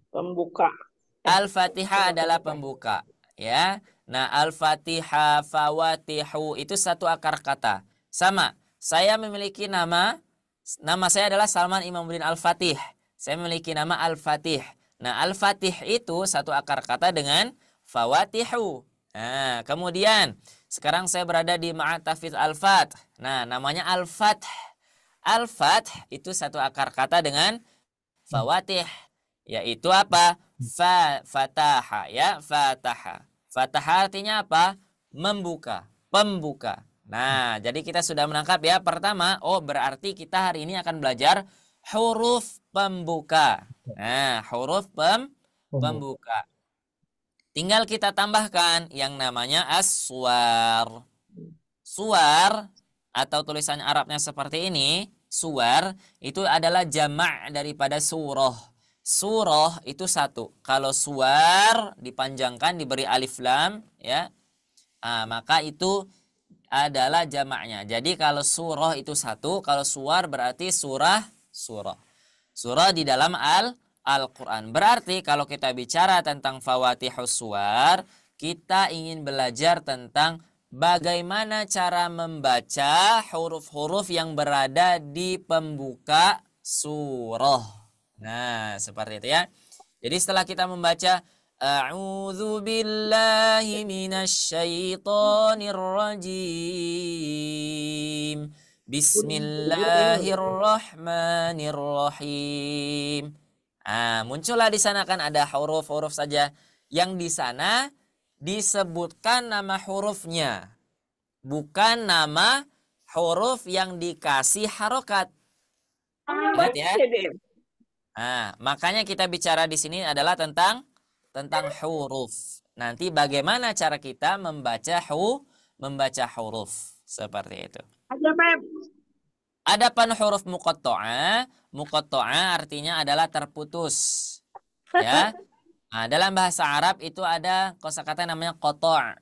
D: Pembuka.
E: Al-Fatihah adalah pembuka, ya. Nah, Al-Fatihah, Fawatihu itu satu akar kata. Sama. Saya memiliki nama saya adalah Salman Imamuddin Al-Fatih. Saya memiliki nama Al-Fatih. Nah, Al-Fatih itu satu akar kata dengan Fawatihu. Nah, kemudian Sekarang saya berada di Ma'had Tahfidz Al-Fath. Nah, namanya Al-Fath. Al-Fath itu satu akar kata dengan fawatih, yaitu apa? Fataha, ya, fataha. Fataha artinya apa? Membuka, pembuka. Nah, jadi kita sudah menangkap ya. Pertama, berarti kita hari ini akan belajar huruf pembuka. Nah, huruf pembuka. Tinggal kita tambahkan yang namanya as-suwar. Suwar atau tulisan Arabnya seperti ini, suwar itu adalah jamak daripada surah. Surah itu satu. Kalau suwar dipanjangkan diberi alif lam, ya, maka itu adalah jamaknya. Jadi kalau surah itu satu, kalau suwar berarti surah. Surah di dalam Al-Quran. Berarti kalau kita bicara tentang fawatihus suwar, kita ingin belajar tentang bagaimana cara membaca huruf-huruf yang berada di pembuka surah. Nah, seperti itu ya. Jadi setelah kita membaca A'udzu billahi minasyaitonir rajim. Bismillahirrahmanirrahim. Muncullah di sana kan ada huruf-huruf saja. Yang di sana disebutkan nama hurufnya, bukan nama huruf yang dikasih harokat. Ingat ya? Makanya kita bicara di sini adalah tentang huruf. Nanti bagaimana cara kita membaca huruf seperti itu. Adapun huruf muqatta'ah, artinya adalah terputus. Ya. Dalam bahasa Arab itu ada kosakata namanya qata'.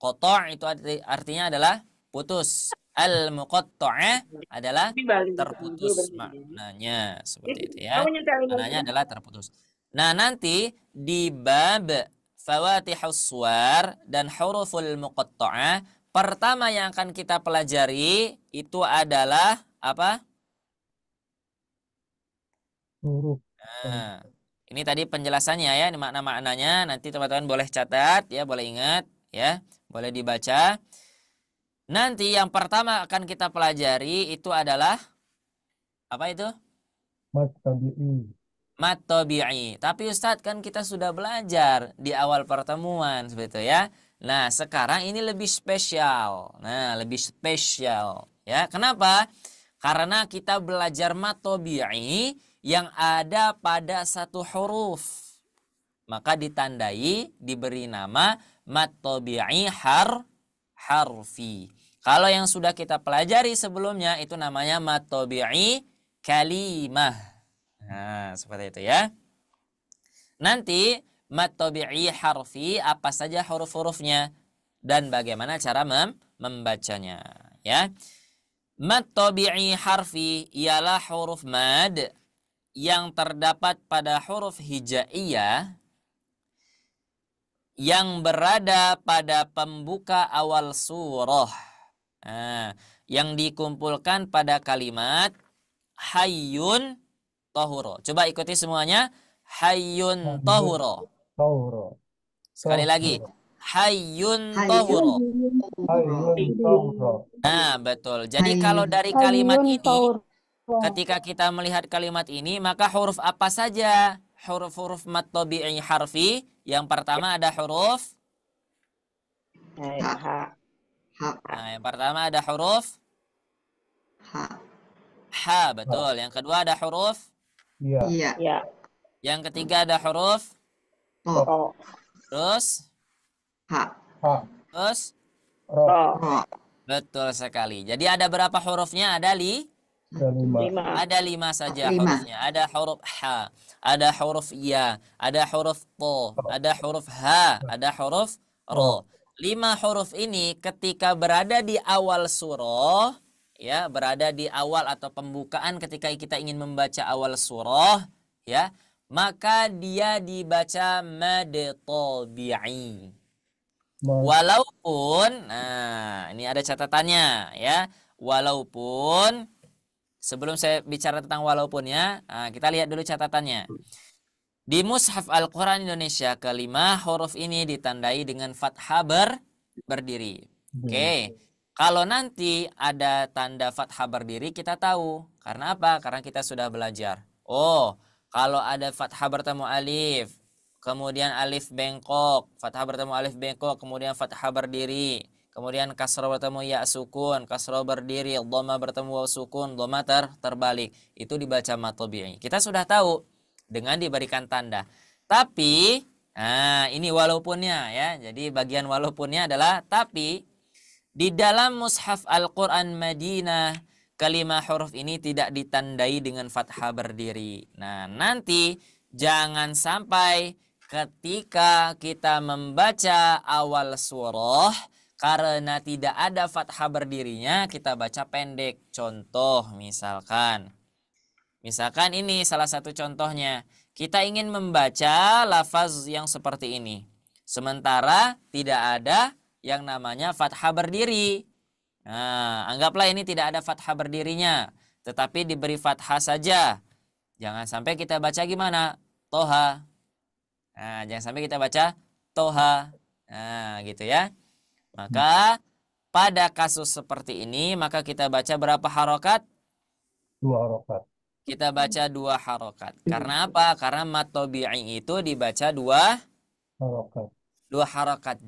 E: Qata' itu artinya adalah putus. Al-muqatta'ah adalah terputus maknanya, seperti itu ya. Maknanya adalah terputus. Nah, nanti di bab fawatihus suwar dan huruful muqatta'ah, pertama yang akan kita pelajari itu adalah apa?
B: Huruf.
E: Ini tadi penjelasannya ya, makna-maknanya. Nanti teman-teman boleh catat ya, boleh ingat ya, boleh dibaca. Nanti yang pertama akan kita pelajari itu adalah apa itu?
B: Mad tabi'i.
E: Mad tabi'i. Tapi Ustadz kan kita sudah belajar di awal pertemuan seperti itu ya. Nah, sekarang ini lebih spesial. Ya. Kenapa? Karena kita belajar mad tabi'i yang ada pada satu huruf. Maka ditandai, diberi nama mad tabi'i harfi. Kalau yang sudah kita pelajari sebelumnya itu namanya mad tabi'i kalimah. Nah, seperti itu ya. Nanti mad tabi'i harfi, apa saja huruf-hurufnya dan bagaimana cara membacanya ya. Mad tabi'i harfi ialah huruf mad yang terdapat pada huruf hijaiyah yang berada pada pembuka awal surah. Yang dikumpulkan pada kalimat hayyun tahuro. Coba ikuti semuanya. Hayyun tahuro. Sekali lagi. Hayyun tahuro. Nah, betul. Jadi kalau dari kalimat ini, ketika kita melihat kalimat ini, maka huruf apa saja? Huruf-huruf mad tabi'i harfi. Yang pertama ada huruf
G: Ha.
E: yang pertama ada huruf ha, betul. Yang kedua ada huruf
B: Iya.
E: Yang ketiga ada huruf
G: O.
E: terus
B: Ha.
E: terus
B: Ro.
E: betul sekali. Jadi ada berapa hurufnya? Ada ada 5 saja hurufnya. Ada huruf ha, ada huruf ya, ada huruf to, ada huruf ha, ada huruf ro. 5 huruf ini ketika berada di awal surah, ya, berada di awal atau pembukaan ketika kita ingin membaca awal surah, ya, maka dia dibaca mad tabi'i. Walaupun, nah ini ada catatannya ya, walaupun sebelum saya bicara tentang walaupun ya, kita lihat dulu catatannya. Di Mushaf Al-Quran Indonesia kelima huruf ini ditandai dengan fathah berdiri. Oke. Kalau nanti ada tanda fathah berdiri kita tahu. Karena apa? Karena kita sudah belajar. Oh, kalau ada fathah bertemu alif, kemudian alif bengkok, fathah bertemu alif bengkok, kemudian fathah berdiri, kemudian kasroh bertemu ya sukun, kasroh berdiri, dhamma bertemu waw sukun, dhamma terbalik. Itu dibaca mad tabi'i. Kita sudah tahu dengan diberikan tanda. Tapi, nah ini walaupunnya ya. Jadi bagian walaupunnya adalah tapi di dalam mushaf Al-Quran Madinah, kalimat huruf ini tidak ditandai dengan fathah berdiri. Nah, nanti jangan sampai ketika kita membaca awal surah, karena tidak ada fathah berdirinya, kita baca pendek. Contoh misalkan ini salah satu contohnya. Kita ingin membaca lafaz yang seperti ini. Sementara tidak ada yang namanya fathah berdiri. Nah, anggaplah ini tidak ada fathah berdirinya, tetapi diberi fathah saja. Jangan sampai kita baca gimana? Toha. Nah, jangan sampai kita baca toha. Nah, gitu ya. Maka pada kasus seperti ini, maka kita baca berapa harokat?
B: 2 harokat.
E: Kita baca 2 harokat. Karena apa? Karena mad tabi'i itu dibaca 2
B: Harokat.
E: 2 harokat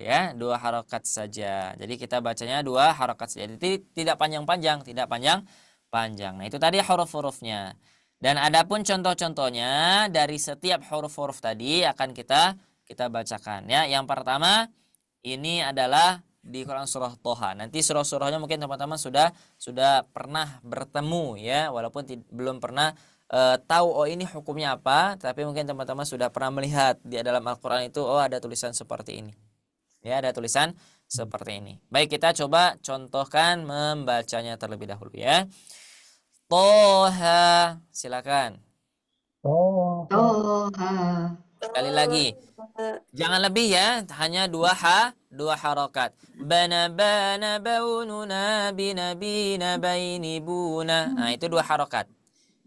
E: ya, 2 harokat saja. Jadi kita bacanya 2 harokat saja. Jadi tidak panjang-panjang, tidak panjang-panjang. Nah, itu tadi huruf-hurufnya. Dan adapun contoh-contohnya dari setiap huruf-huruf tadi akan kita bacakan ya. Yang pertama ini adalah di Quran surah Toha. Nanti surah-surahnya mungkin teman-teman sudah pernah bertemu ya, walaupun belum pernah tahu oh ini hukumnya apa, tapi mungkin teman-teman sudah pernah melihat di dalam Al-Quran itu oh ada tulisan seperti ini. Ya, ada tulisan seperti ini. Baik, kita coba contohkan membacanya terlebih dahulu ya. Toha, silakan.
G: Toha.
E: Sekali lagi. Jangan lebih ya, hanya 2 harokat. Bana baununa binabina baini buna. Nah, itu 2 harokat.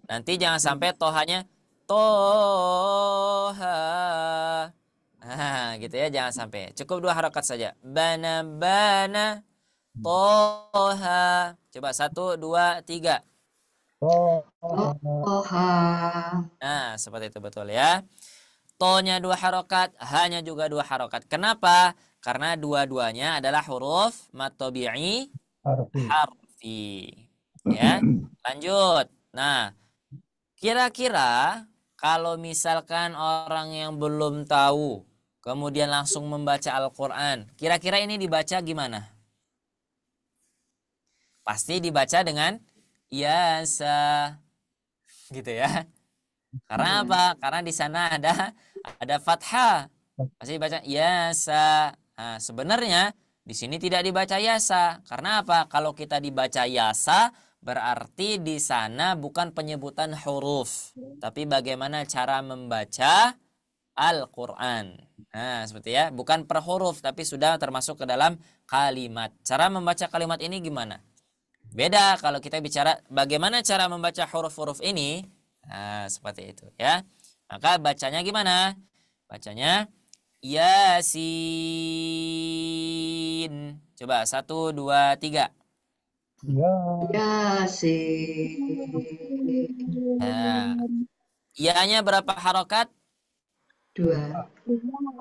E: Nanti jangan sampai tohanya toha. Nah, gitu ya, jangan sampai. Cukup 2 harokat saja. Bana toha. Coba 1, 2, 3.
G: Toha.
E: Nah, seperti itu betul ya. To-nya 2 harokat, hanya juga 2 harokat. Kenapa? Karena dua-duanya adalah huruf mad tabi'i harfi. Ya, lanjut. Nah, kira-kira kalau misalkan orang yang belum tahu kemudian langsung membaca Al-Quran, kira-kira ini dibaca gimana? Pasti dibaca dengan yasa, gitu ya. Karena apa? Karena di sana ada fathah. Pasti dibaca yasa. Nah, sebenarnya di sini tidak dibaca yasa. Karena apa? Kalau kita dibaca yasa, berarti di sana bukan penyebutan huruf, tapi bagaimana cara membaca Al-Quran. Nah, seperti ya, bukan per huruf, tapi sudah termasuk ke dalam kalimat. Cara membaca kalimat ini gimana? Beda kalau kita bicara bagaimana cara membaca huruf-huruf ini. Nah, seperti itu ya. Maka bacanya gimana? Bacanya Yasin. Coba 1, 2, 3.
G: Yasin.
E: Nah, iya-nya berapa harokat?
G: 2.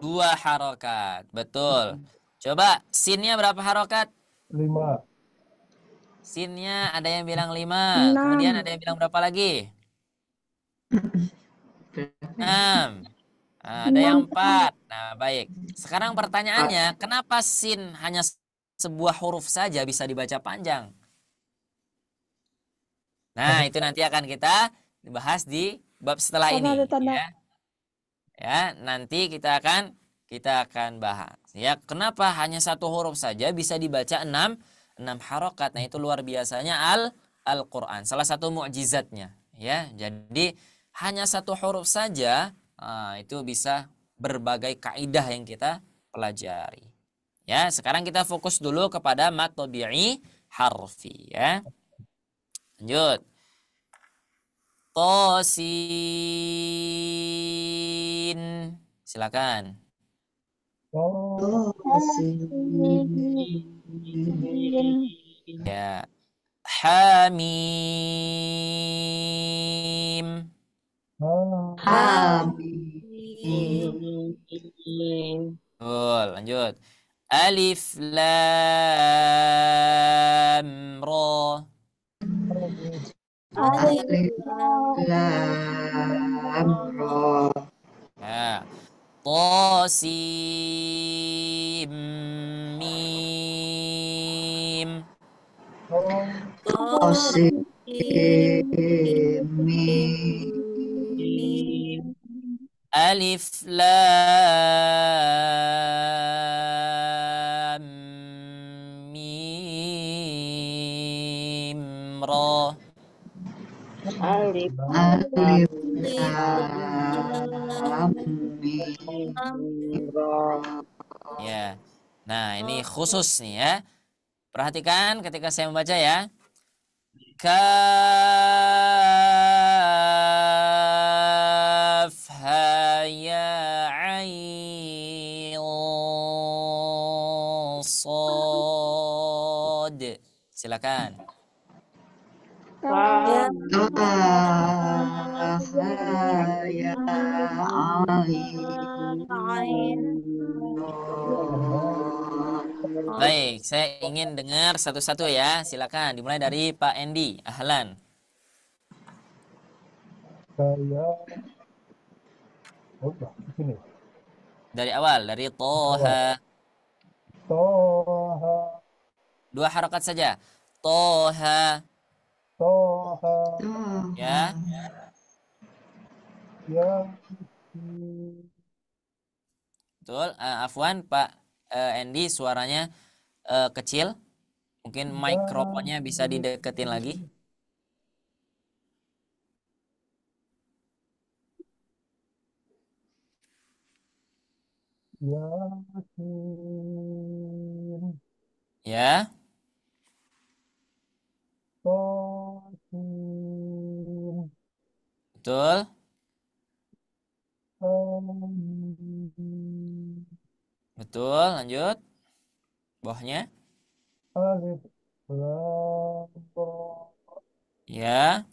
E: 2 harokat. Betul. Coba sinnya berapa harokat?
B: 5.
E: Sinnya ada yang bilang 5.
C: 6.
E: Kemudian ada yang bilang berapa lagi? 6. Ada yang 4. Nah, baik. Sekarang pertanyaannya, kenapa sin hanya sebuah huruf saja bisa dibaca panjang? Nah, itu nanti akan kita bahas di bab setelah ini. Ya, nanti kita akan bahas. Ya, kenapa hanya 1 huruf saja bisa dibaca 6 harokat? Nah, itu luar biasanya Al-Quran. Salah satu mukjizatnya. Ya, jadi hanya 1 huruf saja itu bisa berbagai kaidah yang kita pelajari. Ya, sekarang kita fokus dulu kepada mad tabi'i harfi ya. Lanjut. Tosin. Silakan. Ya. Hamim. Betul, lanjut. Alif lam ra. Ya. Tosim mim. Alif lam mim ra.
D: Alif
E: Ya. Nah, ini khusus nih ya. Perhatikan ketika saya membaca ya. Kaf ha ya ain sad. Silakan. Baik, saya ingin dengar satu-satu ya. Silakan dimulai dari Pak Endi. Ahlan.
B: Saya, oh, di sini.
E: Dari awal, dari Toha.
B: Toha,
E: 2 harokat saja. Toha.
B: Toha,
E: Ya.
B: Yasin.
E: Betul. Afwan Pak Endi, suaranya kecil. Mungkin mikrofonnya bisa dideketin lagi.
B: Yasin.
E: Ya.
B: Tosin.
E: Betul.
B: Amin.
E: Betul. Lanjut. Bawahnya.
B: Alif lam ra.
E: Ya.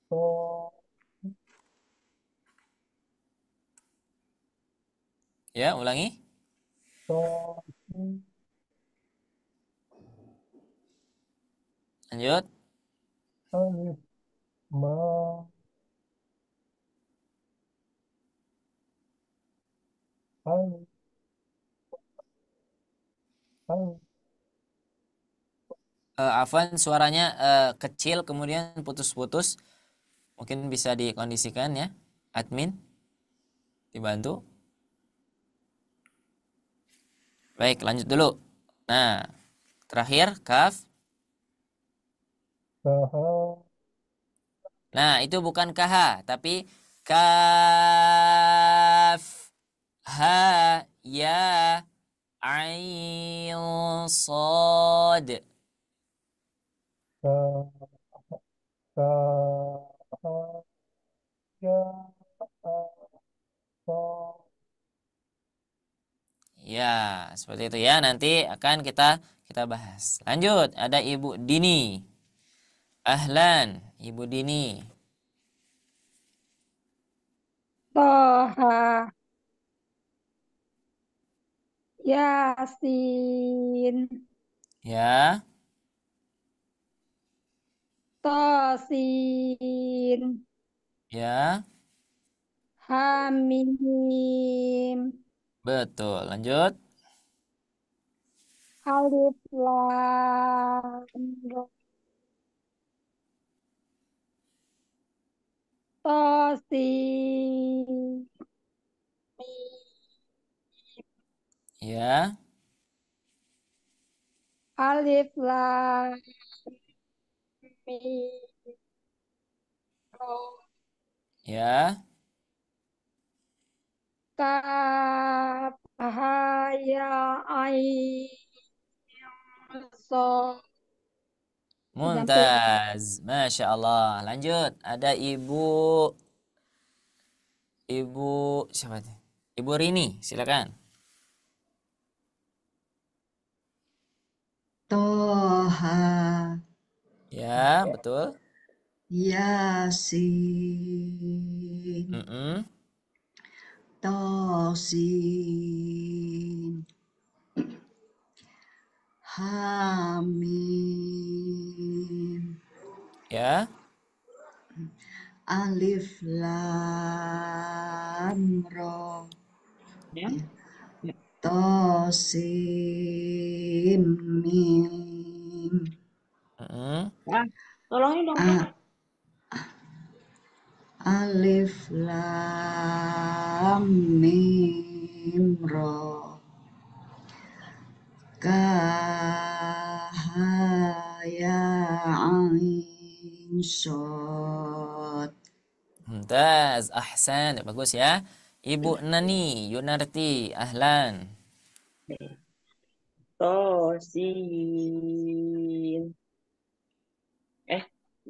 B: To.
E: Ya, ulangi.
B: Tosin.
E: Lanjut.
B: Alif ma. Alif. Alif.
E: Afwan, suaranya kecil kemudian putus-putus. Mungkin bisa dikondisikan ya. Admin, dibantu. Baik, lanjut dulu. Nah, terakhir kaf.
B: Kaha.
E: Nah, itu bukan KH, tapi kaf, ha, ya, ain, sod.
B: Ka. Kaha. Ya. Sa.
E: Ya, seperti itu ya. Nanti akan kita bahas. Lanjut, ada Ibu Dini. Ahlan, Ibu Dini.
C: Toha, Yasin,
E: Ya,
C: Tosin,
E: ya,
C: Hamim,
E: betul. Lanjut.
C: Alif Lam Ra, Tosin,
E: Ya,
C: Alif Lam Mim, Ra,
E: ya.
C: Kaf, Ha, Ya, Ain, So. Sampai
E: Muntaz. Masya Allah. Lanjut. Ada Ibu siapa nih? Ibu Rini, silakan.
G: Toha,
E: Ya, betul.
G: Yasin,
E: Mm-mm.
G: Tosin, Hamim,
E: Ya,
G: Alif Lam Ra,
D: Ya. Ya.
G: Tosin Mim,
E: mm-mm.
D: Ah, tolongin dong, Kak.
G: A- Alif Lam Mim Ra, Kahaya Ain Sod.
E: Mumtaz, ahsan, bagus ya. Ibu Nani, Yunarti, ahlan.
D: Tosin.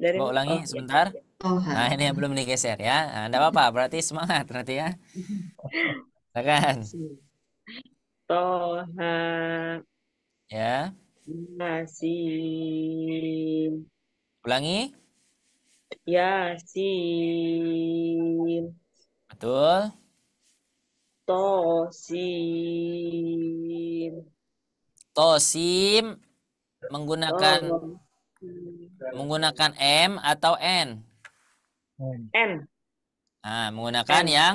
D: Dari
E: Coba ulangi
D: oh ya.
E: sebentar.
G: Toha.
E: Nah, ini yang belum digeser ya. Nah, enggak apa-apa, berarti semangat berarti ya. Silakan.
D: Toha,
E: Ya,
D: Yasin,
E: ulangi.
D: Yasin,
E: Betul.
D: Tosin,
E: Tosim menggunakan
D: Oh,
E: menggunakan M atau N.
D: N,
E: Nah, menggunakan
D: N,
E: yang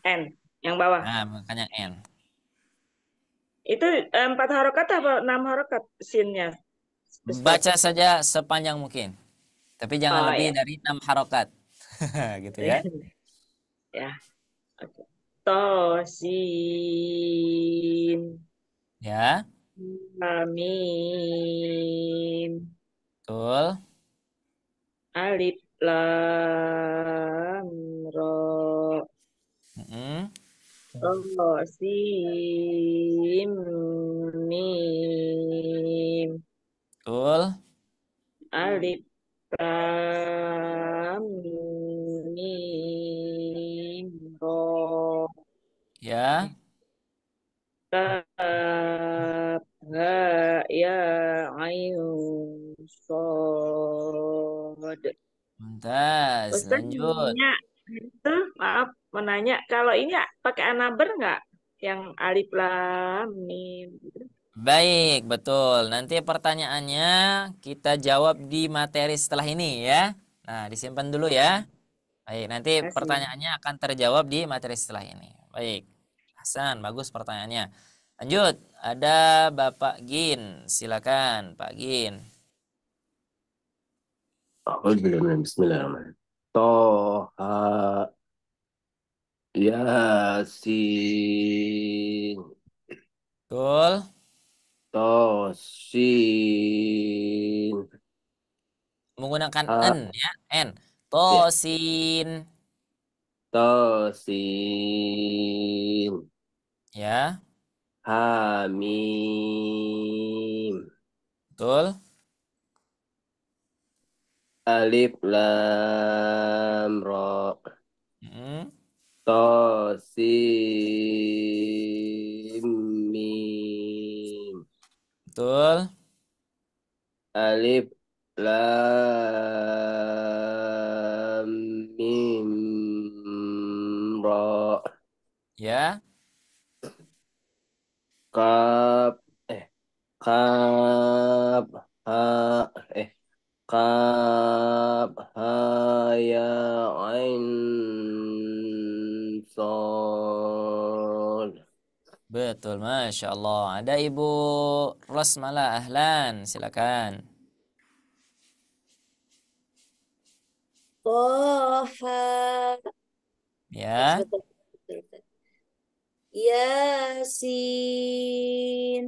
D: N, yang bawah.
E: menggunakan yang N.
D: Itu 4 harokat apa 6 harokat sinnya, Ustaz?
E: Baca saja sepanjang mungkin. Tapi jangan
D: Oh
E: lebih
D: ya,
E: dari 6 harokat. Gitu ya.
D: ya. Oke. Tosin,
E: Ya,
D: Hamim,
E: betul.
D: Alif Lam Ra,
E: Mm-mm.
D: Tosin Mim,
E: Betul.
D: Alif Lam Mim Ra,
E: Ya,
D: Kaf Ha Ya Ain Shad.
E: mantap.
D: Ustaz
E: Lanjut.
D: nanya itu, maaf menanya, kalau ini pakai anaber nggak? Yang alif lam mim gitu.
E: Baik, betul. Nanti pertanyaannya kita jawab di materi setelah ini ya. Nah, disimpan dulu ya. Baik, nanti
D: Kasih.
E: pertanyaannya akan terjawab di materi setelah ini. Baik, Hasan, bagus pertanyaannya. Lanjut, ada Bapak Gin. Silakan, Pak Gin.
F: Bismillahirrahmanirrahim. Toha, Yasin,
E: Betul.
F: Tosin,
E: Menggunakan
F: Ha,
E: N ya, N.
F: ya,
E: Tosin.
F: Tosin,
E: Ya,
F: Hamim,
E: betul.
F: Alif Lam Ra,
E: Mm,
F: Tosin, Mim,
E: betul.
F: Alif Lam Mim Ra,
E: Ya,
F: Kaf Kaf Ha eh Kaf Ha Ya Ain Sad.
E: betul. Masya Allah. Ada Ibu Rosmala Ahlan. Silakan.
H: Toha.
E: Ya,
H: Sebentar, sebentar. Yasin.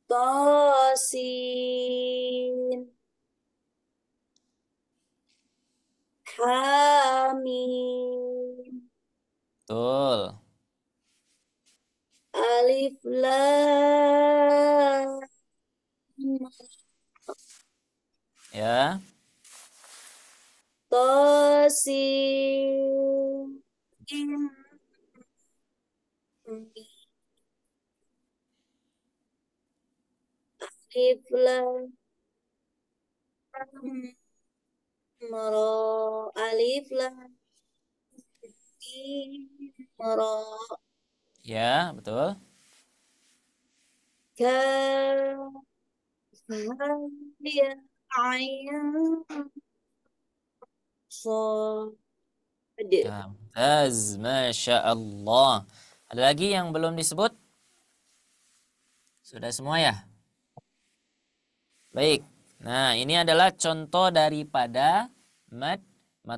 H: Tosin. Hamim.
E: betul.
H: Alif Lam.
E: Ya,
H: Tosin. alif lam ra alif lam mim ra
E: Ya, betul.
H: kaf ya ain sad.
E: Ya, mumtaz. Masya Allah. Ada lagi yang belum disebut? Sudah semua ya? Baik. Nah, ini adalah contoh daripada mad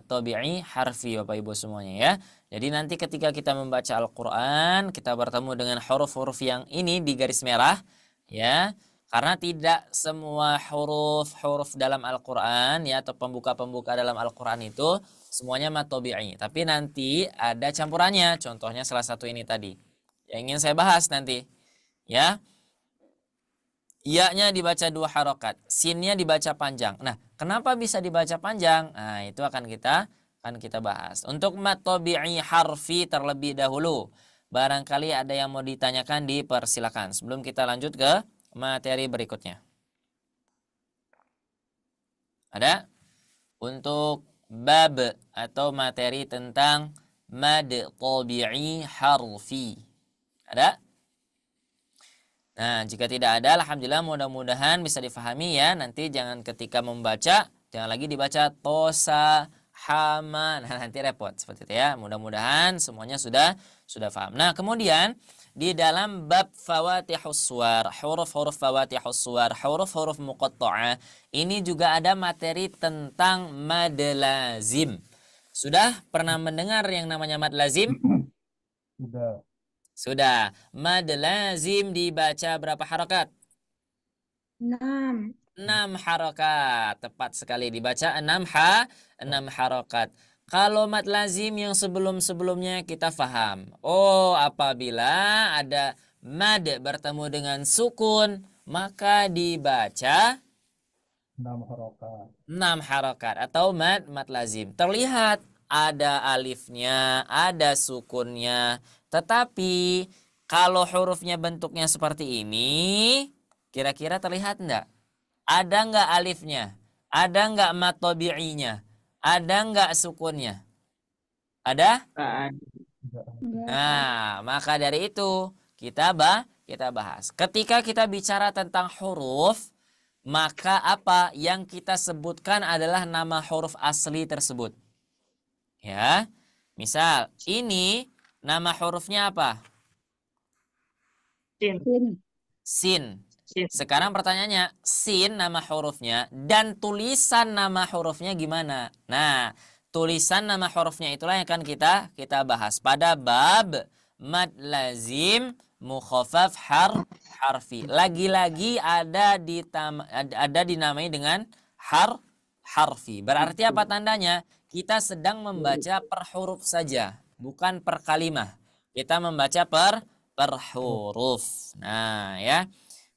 E: tabi'i harfi Bapak Ibu semuanya ya. Jadi nanti ketika kita membaca Al-Qur'an, kita bertemu dengan huruf-huruf yang ini di garis merah ya. Karena tidak semua huruf-huruf dalam Al-Qur'an ya atau pembuka-pembuka dalam Al-Qur'an itu semuanya mad tabi'i. Tapi nanti ada campurannya. Contohnya salah satu ini tadi. Yang ingin saya bahas nanti. Ya. Ya-nya dibaca 2 harokat, sinnya dibaca panjang. Nah, kenapa bisa dibaca panjang? Nah, itu akan kita bahas. Untuk mad tabi'i harfi terlebih dahulu. Barangkali ada yang mau ditanyakan, dipersilakan. Sebelum kita lanjut ke materi berikutnya. Ada? Untuk bab atau materi tentang mad tabi'i harfi. Ada? Nah, jika tidak ada, alhamdulillah mudah-mudahan bisa difahami ya. Nanti jangan ketika membaca, jangan lagi dibaca tosa, hama. Nah, nanti repot seperti itu ya. Mudah-mudahan semuanya sudah paham. Nah, kemudian di dalam bab fawatihus suwar, huruf-huruf fawatihus suwar, huruf-huruf muqatta'ah, ini juga ada materi tentang mad lazim. Sudah pernah mendengar yang namanya mad lazim?
B: Sudah.
E: Sudah. Mad lazim dibaca berapa harokat?
C: 6.
E: 6 harokat. Tepat sekali dibaca 6 harokat. Kalau mad lazim yang sebelum-sebelumnya kita faham. Oh, apabila ada mad bertemu dengan sukun, maka dibaca
B: 6 harokat.
E: 6 harokat atau mad lazim. Terlihat ada alifnya, ada sukunnya. Tetapi kalau hurufnya bentuknya seperti ini, kira-kira terlihat enggak? Ada enggak alifnya? Ada enggak mad tabi'inya? Ada enggak sukunnya? Ada? Nah, maka dari itu kita bahas. Ketika kita bicara tentang huruf, maka apa yang kita sebutkan adalah nama huruf asli tersebut. Ya. Misal, ini nama hurufnya apa?
D: Sin.
E: Sin.
D: Sin.
E: Sekarang pertanyaannya, sin nama hurufnya dan tulisan nama hurufnya gimana? Nah, tulisan nama hurufnya itulah yang akan kita bahas pada bab mad lazim mukhaffaf harfi. Lagi-lagi ada dinamai dengan harfi. Berarti apa tandanya? Kita sedang membaca per huruf saja, bukan per kalimah. Kita membaca per huruf. Nah, ya.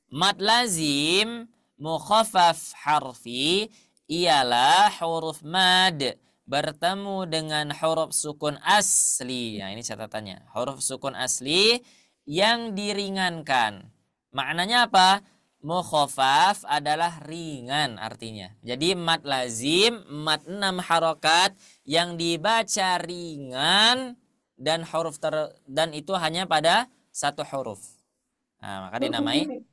E: Mad lazim mukhaffaf harfi ialah huruf mad bertemu dengan huruf sukun asli. Nah, ini catatannya. Huruf sukun asli yang diringankan. Maknanya apa? Mukhaffaf adalah ringan artinya. Jadi mad lazim, mad 6 harokat yang dibaca ringan dan dan itu hanya pada satu huruf. Nah, maka dinamai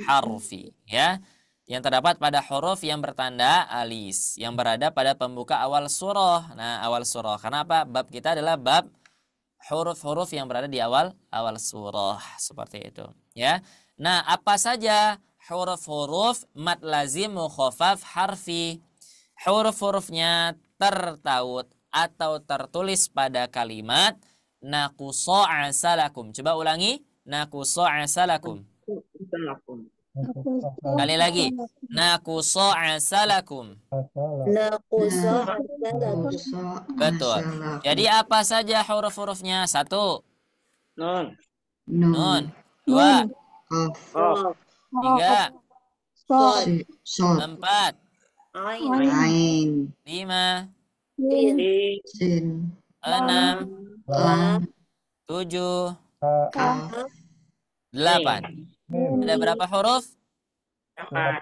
E: harfi ya. Yang terdapat pada huruf yang bertanda alis yang berada pada pembuka awal surah. Nah, awal surah. Kenapa? Bab kita adalah bab huruf-huruf yang berada di awal surah seperti itu ya. Nah, apa saja huruf-huruf mad lazim mukhaffaf harfi? Huruf-hurufnya tertaut atau tertulis pada kalimat naqusa asalakum. Coba ulangi. Naqusa asalakum. Kali lagi. Naqusa asalakum.
H: Naqusa
E: Betul. Jadi apa saja huruf-hurufnya? 1.
D: Nun.
E: Nun. 2.
H: Qaf
E: 3.
H: Shad
E: 4.
H: Ain
E: 5.
H: Sin
E: 6.
H: Lam
E: 7.
H: Kaf
E: 8. Ada berapa huruf?
D: Apa?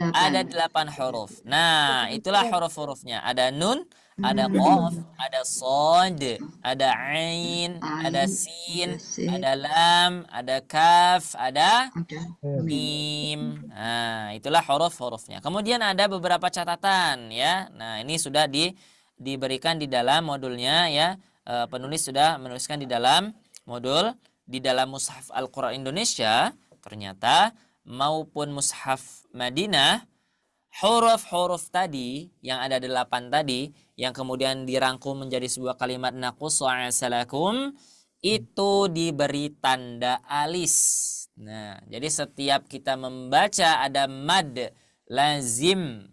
E: Ada
H: 8.
E: 8 huruf. Nah, itulah huruf-hurufnya. Ada nun, ada qaf, ada shad, ada ain, ada
H: Ain,
E: sin,
H: ada sin,
E: ada lam, ada kaf, ada
H: ada
B: Mim.
E: mim. Nah, itulah huruf-hurufnya. Kemudian ada beberapa catatan ya. Nah, ini sudah diberikan di dalam modulnya ya. Penulis sudah menuliskan di dalam modul di dalam Mushaf Al-Quran Indonesia. Ternyata maupun Mushaf Madinah, huruf-huruf tadi yang ada 8 tadi yang kemudian dirangkum menjadi sebuah kalimat naqussu salakum itu diberi tanda alis. Nah, jadi setiap kita membaca ada mad lazim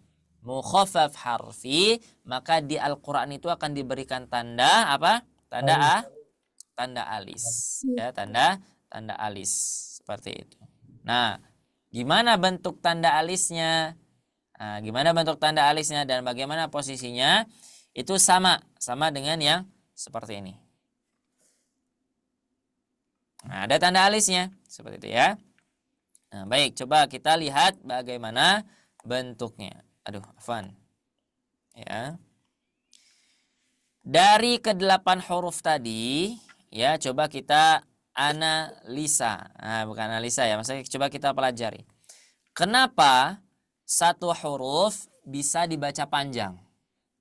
E: mukhaffaf harfi, maka di Al-Qur'an itu akan diberikan tanda apa? Tanda alis. Ya, tanda alis seperti itu. Nah, gimana bentuk tanda alisnya? Nah, gimana bentuk tanda alisnya dan bagaimana posisinya? Itu sama dengan yang seperti ini. Nah, ada tanda alisnya seperti itu ya. Nah, baik, coba kita lihat bagaimana bentuknya. Aduh, afwan. Ya. Dari ke-8 huruf tadi, ya, coba kita analisa. Nah, bukan analisa ya, maksudnya coba kita pelajari. Kenapa satu huruf bisa dibaca panjang?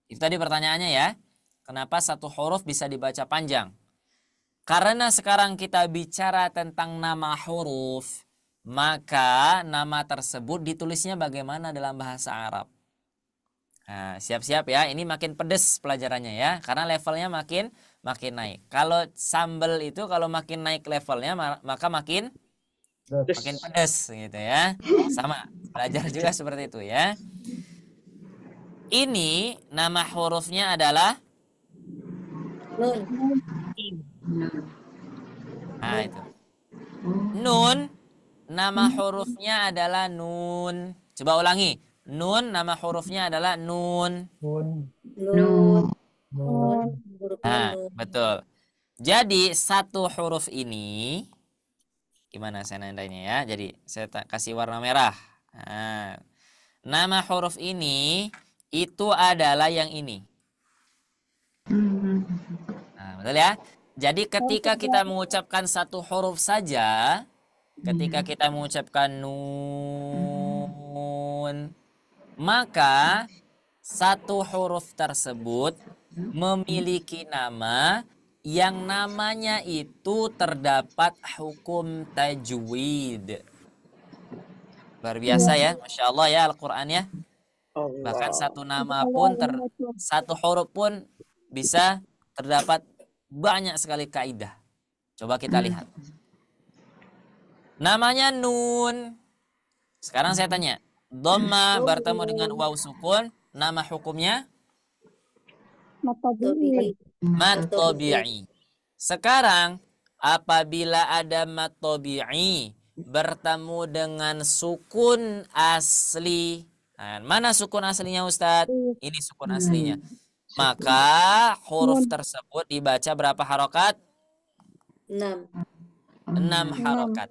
E: Itu tadi pertanyaannya ya. Kenapa satu huruf bisa dibaca panjang? Karena sekarang kita bicara tentang nama huruf, maka nama tersebut ditulisnya bagaimana dalam bahasa Arab. Nah, siap-siap ya, ini makin pedes pelajarannya ya, karena levelnya makin naik. Kalau sambal itu kalau makin naik levelnya maka makin pedas gitu ya. Sama, belajar juga seperti itu ya. Ini nama hurufnya adalah
H: Nun.
E: Nah, itu. Nun, nama hurufnya adalah nun. Coba ulangi. Nun, nama hurufnya adalah nun.
H: Nun.
E: Nah, betul. Jadi satu huruf ini, gimana saya nandainya ya? Jadi saya kasih warna merah. Nah, nama huruf ini itu adalah yang ini. Nah, betul ya? Jadi ketika kita mengucapkan satu huruf saja, ketika kita mengucapkan nun, maka satu huruf tersebut memiliki nama yang namanya itu terdapat hukum tajwid. Luar biasa ya, Masya Allah ya Al-Quran ya. Bahkan satu nama pun, satu huruf pun bisa terdapat banyak sekali kaidah. Coba kita lihat. Namanya nun. Sekarang saya tanya. Dhamma bertemu dengan waw sukun. Nama hukumnya? Mad tabi'i. Sekarang apabila ada mad tabi'i bertemu dengan sukun asli. Nah, mana sukun aslinya Ustadz? Ini sukun aslinya. Maka huruf tersebut dibaca berapa harokat?
H: 6.
E: 6 harokat.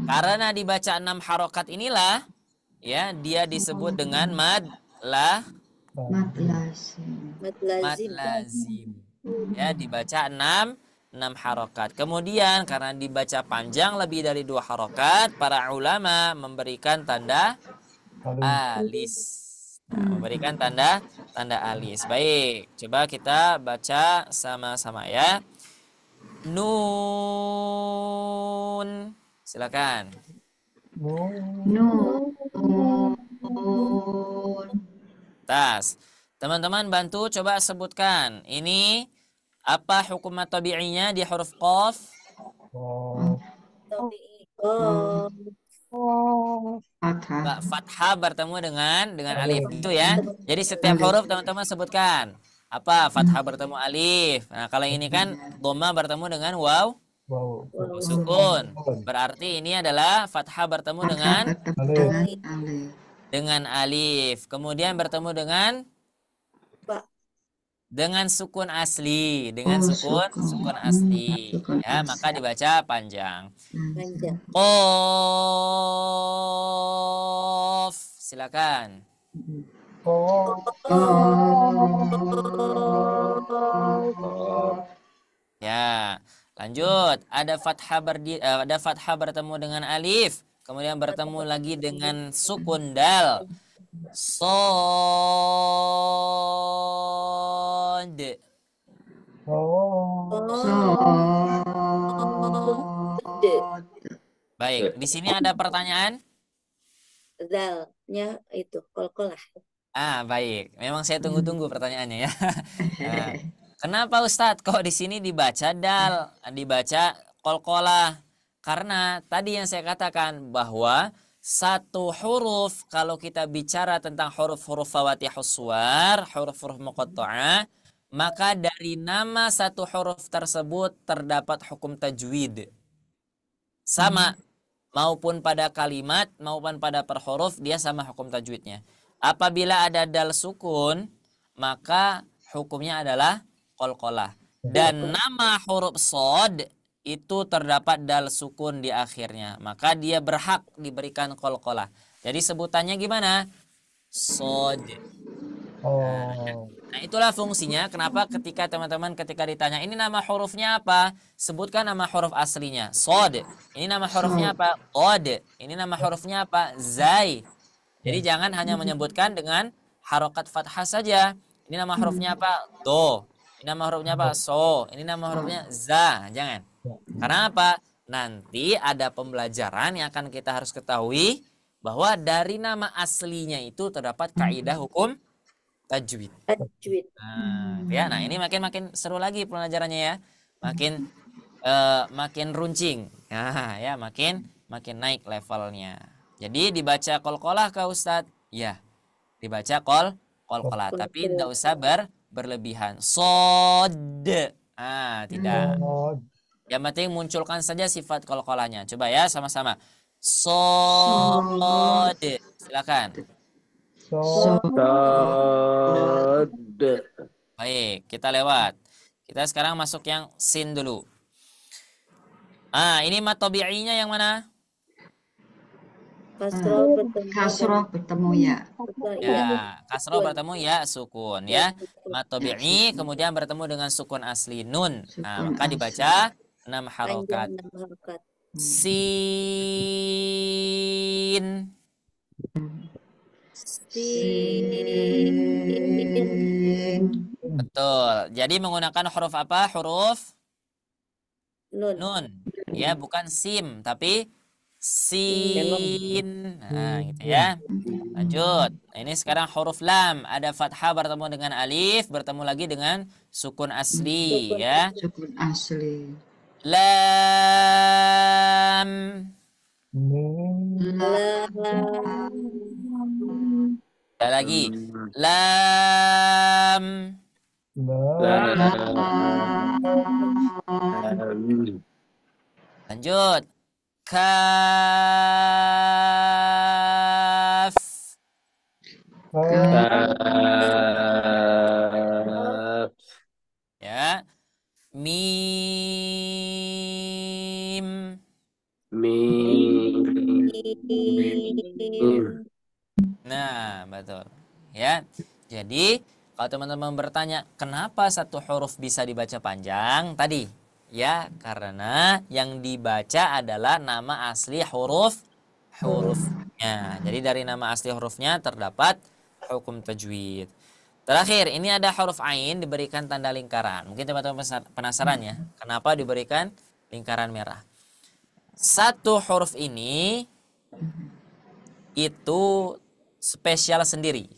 E: Karena dibaca 6 harokat inilah ya dia disebut dengan mad lazim. Ya, dibaca 6 harokat. Kemudian karena dibaca panjang lebih dari 2 harokat, para ulama memberikan tanda alis. Nah, memberikan tanda alis. Baik, coba kita baca sama-sama ya. Nun. Silakan.
H: Nun.
E: Tas. Teman-teman bantu coba sebutkan. Ini apa hukum tabi'inya di huruf qaf? Fathah bertemu dengan alif itu ya. Jadi setiap huruf teman-teman sebutkan. Apa fathah bertemu alif. Nah, kalau ini kan dhamma bertemu dengan waw sukun. Berarti ini adalah fathah bertemu dengan alif. Kemudian bertemu dengan dengan sukun asli, dengan
G: Oh,
E: sukun
G: sukun.
E: asli.
G: Sukun
E: Ya, maka
G: asli.
E: dibaca panjang.
H: Panjang.
E: Qaf. Silakan.
B: Oh,
G: Oh.
E: Ya, lanjut. Ada fathah bertemu dengan alif, kemudian bertemu lagi dengan sukun dal. Sod.
B: oh,
G: Sod.
E: Baik, di sini ada pertanyaan.
H: Zalnya itu kolkolah.
E: Baik. Memang saya tunggu-tunggu pertanyaannya ya. Nah, kenapa Ustadz kok di sini dibaca dal, dibaca kolkolah? Karena tadi yang saya katakan bahwa satu huruf kalau kita bicara tentang huruf-huruf fawatihus suwar, huruf-huruf muqatta'ah, maka dari nama satu huruf tersebut terdapat hukum tajwid. Sama maupun pada kalimat maupun pada per huruf dia sama hukum tajwidnya. Apabila ada dal sukun, maka hukumnya adalah qalqalah. Dan nama huruf sod itu terdapat dal sukun di akhirnya, maka dia berhak diberikan qalqalah. Jadi sebutannya gimana? Sod.
B: oh,
E: Nah, itulah fungsinya kenapa ketika teman-teman ketika ditanya ini nama hurufnya apa, sebutkan nama huruf aslinya. Sod. Ini nama hurufnya apa? Od. Ini nama hurufnya apa? Zai. Jadi jangan hanya menyebutkan dengan harokat fathah saja. Ini nama hurufnya apa? Do. Ini nama hurufnya apa? So. Ini nama hurufnya za. Jangan. Karena apa? Nanti ada pembelajaran yang akan kita harus ketahui bahwa dari nama aslinya itu terdapat kaidah hukum tajwid.
H: Tajwid.
E: Nah, ini makin seru lagi pelajarannya ya. Makin runcing. Nah, ya makin naik levelnya. Jadi dibaca qalqalah kah Ustadz? Ya, dibaca qalqalah, tapi tidak usah berlebihan. Sod. Tidak. Yang penting munculkan saja sifat qalqalahnya. Coba ya sama-sama. Sod. Silakan.
F: Sod.
E: Baik, kita lewat. Kita sekarang masuk yang sin dulu. Ini mat tabi'inya yang mana?
G: Kasroh bertemu ya.
E: Ya, kasroh bertemu ya sukun ya. Mat tabi'i kemudian bertemu dengan sukun asli nun. Nah, maka dibaca 6 harokat. Sin. Betul. Jadi menggunakan huruf apa? Huruf nun. Ya, bukan sim, tapi sin. Nah, gitu ya. Lanjut. Nah, ini sekarang huruf lam. Ada fathah bertemu dengan alif, bertemu lagi dengan sukun asli. Ya.
G: Sukun asli.
E: Lam. Ada lagi. Lam. Lanjut. Kaf. Ya. Mim. Nah, betul. Ya. Jadi, kalau teman-teman bertanya, kenapa satu huruf bisa dibaca panjang? Tadi, ya, karena yang dibaca adalah nama asli hurufnya. Jadi dari nama asli hurufnya terdapat hukum tajwid. Terakhir, ini ada huruf ain diberikan tanda lingkaran. Mungkin teman-teman penasaran ya, kenapa diberikan lingkaran merah? Satu huruf ini itu spesial sendiri.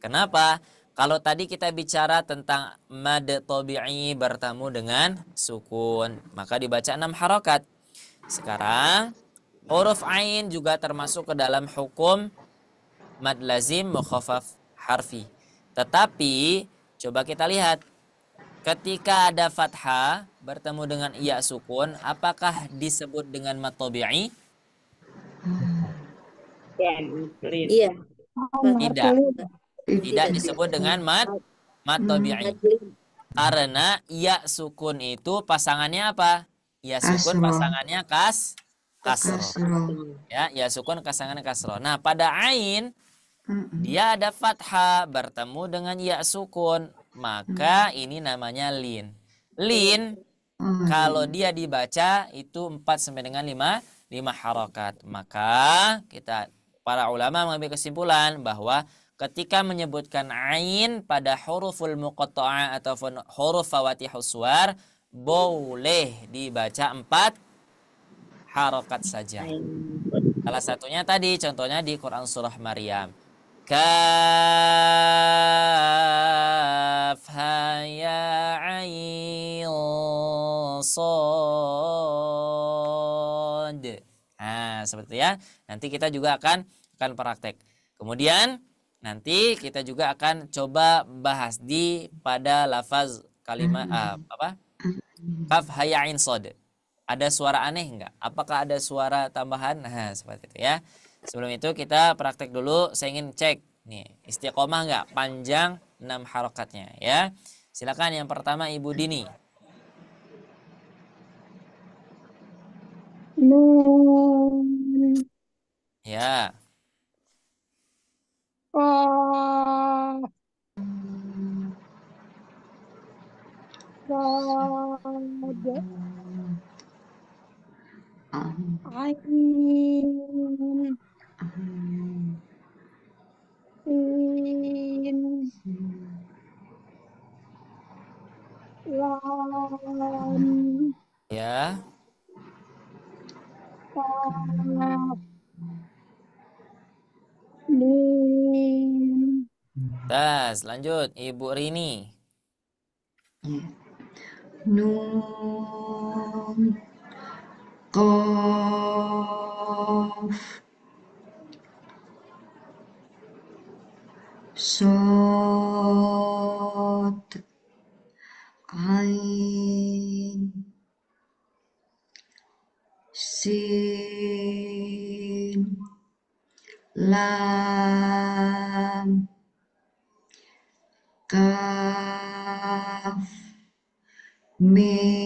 E: Kenapa? Kalau tadi kita bicara tentang mad tabi'i bertemu dengan sukun, maka dibaca 6 harokat. Sekarang huruf ain juga termasuk ke dalam hukum mad lazim mukhaffaf harfi. Tetapi coba kita lihat, ketika ada fathah bertemu dengan iya sukun, apakah disebut dengan mad tabi'i?
H: Iya.
E: Tidak. Tidak disebut dengan mad tabi'i. Karena ya sukun itu pasangannya apa? Ya sukun
G: Kasro.
E: pasangannya kasro.
G: Kasro.
E: Ya sukun pasangannya kasro. Nah, pada ain
G: Mm-mm.
E: dia ada fathah bertemu dengan ya sukun. Maka ini namanya lin. Lin
G: Oh,
E: kalau
G: iya.
E: dia dibaca itu 4 sampai dengan 5 harokat. Maka para ulama mengambil kesimpulan bahwa ketika menyebutkan ain pada huruful muqatta'ah ataupun huruf fawatihus suwar boleh dibaca 4 harokat saja. Salah satunya tadi contohnya di Quran surah Maryam. Kaf ha ya ain sod. Nah, seperti itu ya. Nanti kita juga akan praktek. Kemudian nanti kita juga akan coba bahas pada lafaz kalimat apa? Kaf ha ya ain sod. Ada suara aneh enggak? Apakah ada suara tambahan? Nah, seperti itu ya. Sebelum itu kita praktek dulu. Saya ingin cek nih, istiqomah enggak? Panjang 6 harokatnya ya. Silakan yang pertama Ibu Dini.
C: Nun.
E: Ya.
C: Qaf. Sad.
G: Am.
C: Ain.
G: Am.
C: Sin. Lam.
E: Ya.
C: Qaf. Mim.
E: Tas, lanjut Ibu Rini.
G: Ya. Nun. Qaf. Sod. Ain. Sin. Lam. Kaf. Mim.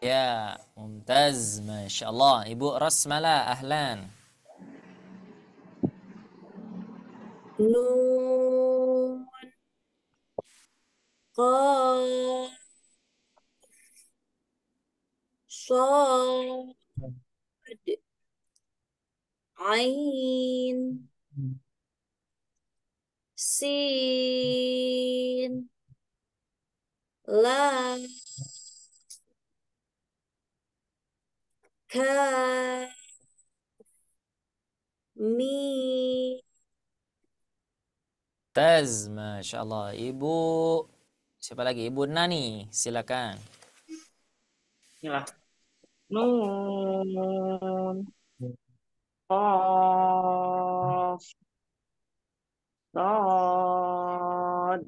E: Ya, mumtaz, Masya Allah. Ibu Rasmala, ahlan.
H: Nun. Qaf. Shad. Ain. Sin. Lam. Kaf. Mim.
E: Taz, Masya Allah. Ibu, siapa lagi? Ibu Nani, silakan.
D: Inilah. Nun. Qaf. Sad.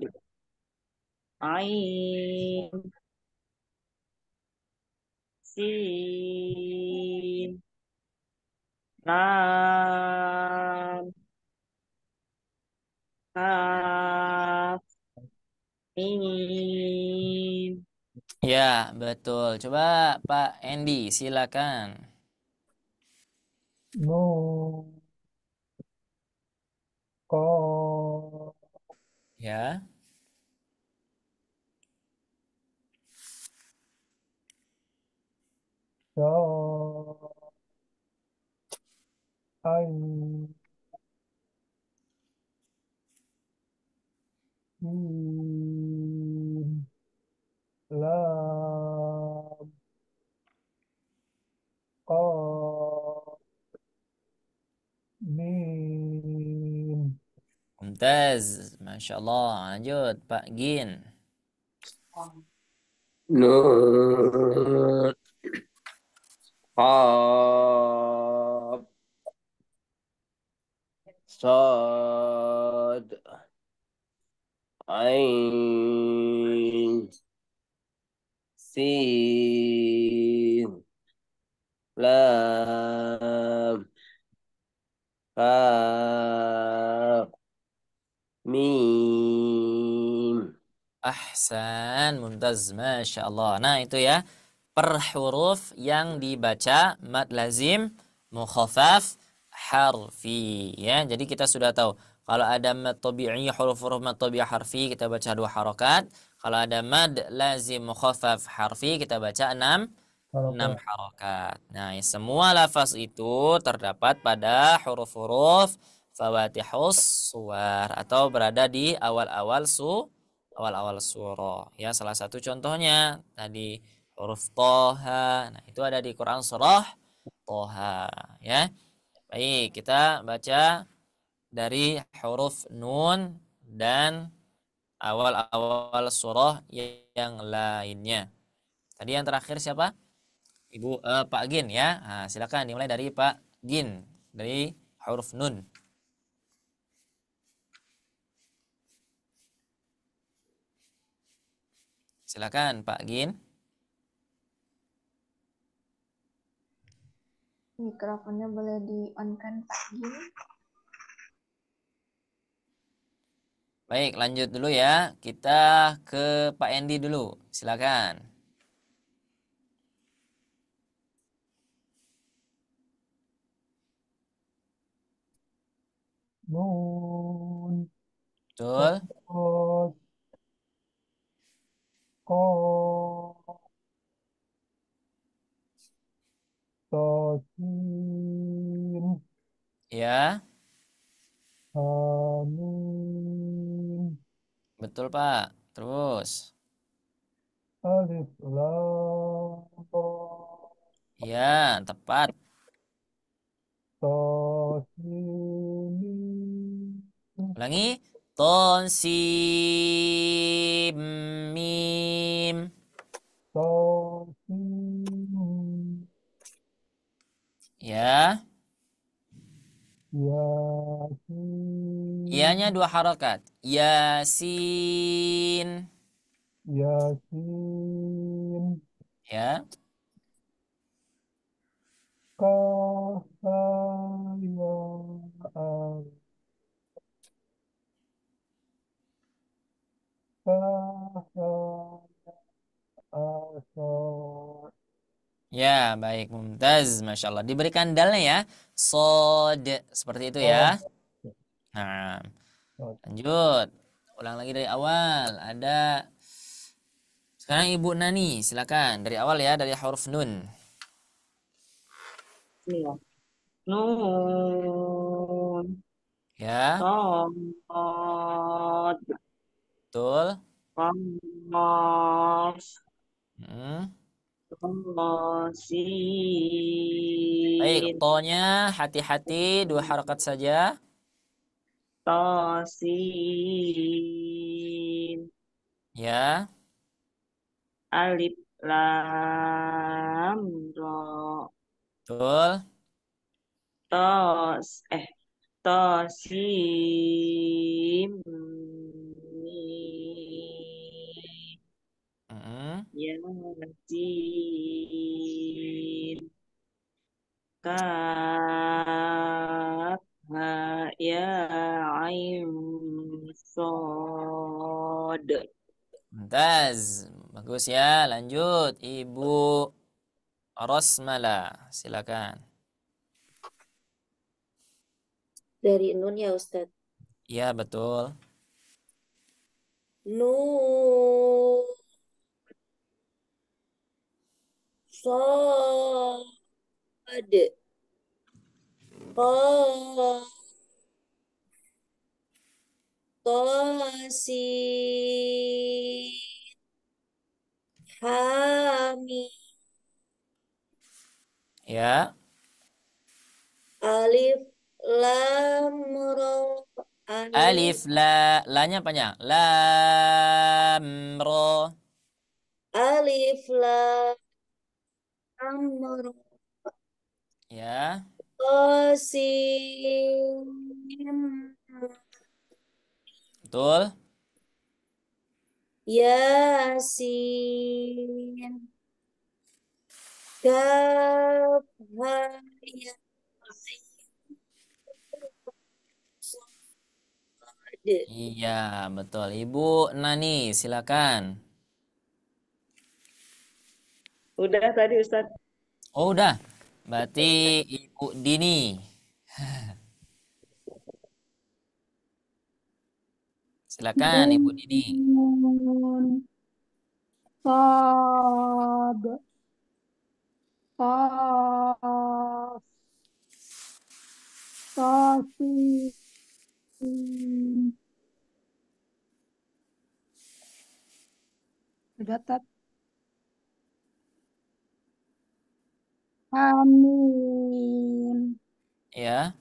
D: Ain. Sin. Lam. Kaf. Mim.
E: Ya, betul. Coba Pak Endi, silakan.
B: Nun. Qaf.
E: Ya.
B: Sod. Ain. Sin. Lam. Qaf. Mim.
E: Mumtaz, Masya Allah. Lanjut, Pak Gin.
F: Nun. Qaf. Sad. Ain. Sin. Lam. Kaf. Mim.
E: Ahsan, mumtaz, Masya Allah. Nah, itu ya, per huruf yang dibaca mad lazim mukhafaf harfi ya. Jadi kita sudah tahu kalau ada mad tabi'i, huruf-huruf mad tabi'i harfi kita baca 2 harokat. Kalau ada mad lazim mukhafaf harfi kita baca 6
B: Harokat.
E: harokat. Nah, semua lafaz itu terdapat pada huruf-huruf fawatihus suwar atau berada di awal-awal surah. Ya, salah satu contohnya tadi huruf Toha. Nah, itu ada di Quran surah Toha. Ya, baik, kita baca dari huruf Nun dan awal-awal surah yang lainnya. Tadi yang terakhir siapa? Pak Gin ya. Nah, silakan dimulai dari Pak Gin dari huruf Nun. Silakan Pak Gin.
A: Mikrofonnya boleh di-on-kan Pak Gin.
E: Baik, lanjut dulu ya. Kita ke Pak Endi dulu. Silakan.
B: Nun.
E: Betul.
B: Sod. Qaf. Tasin.
E: Ya,
B: Hamim.
E: betul Pak. Terus.
B: Alif lam ra.
E: Ya, tepat.
B: Tasin.
E: Ulangi. Ton, sim, mim.
B: Tasin.
E: Ya,
B: Yasin.
E: ianya 2 harokat. Yasin.
B: Yasin.
E: Ya,
B: Kaf ha ya al. Kaf ha asad.
E: ya, baik, mumtaz, Masya Allah. Diberikan dalnya ya. Sod, seperti itu ya. Nah, lanjut. Ulang lagi dari awal. Ada sekarang Ibu Nani, silakan dari awal ya, dari huruf nun.
D: Iya. Nun,
E: Ya,
D: Sod,
E: betul.
D: Qaf,
E: Hmm. Baik,
D: Tasin,
E: tonya hati-hati 2 harokat saja.
D: Tasin,
E: Ya,
D: Alif Lam Ra,
E: betul.
D: Tos, Tosim, Mim,
E: Hmm.
D: Yasin, Kaf, Ha, Ya, Ain, Sod.
E: Mumtaz. Bagus ya. Lanjut, Ibu Rosmala, silakan.
H: Dari nun ya Ustadz.
E: Iya, betul.
H: Nun, Sod, Qaf, Tasin, Hamim,
E: Ya,
H: Alif, Lam, Ra,
E: alif lanya panjang. Lam ro.
H: Alif, Lam, Ra,
E: Ya,
H: Qasim,
E: betul.
H: Yasin, Kaf, Ha, Ya,
E: Iya, betul. Ibu Nani, silakan.
D: Udah tadi Ustaz.
E: Oh, udah. Berarti Ibu Dini. Silakan Ibu Dini.
C: Nun, Sad, Qaf, Tasin. Sudah tat. Amin.
E: Ya.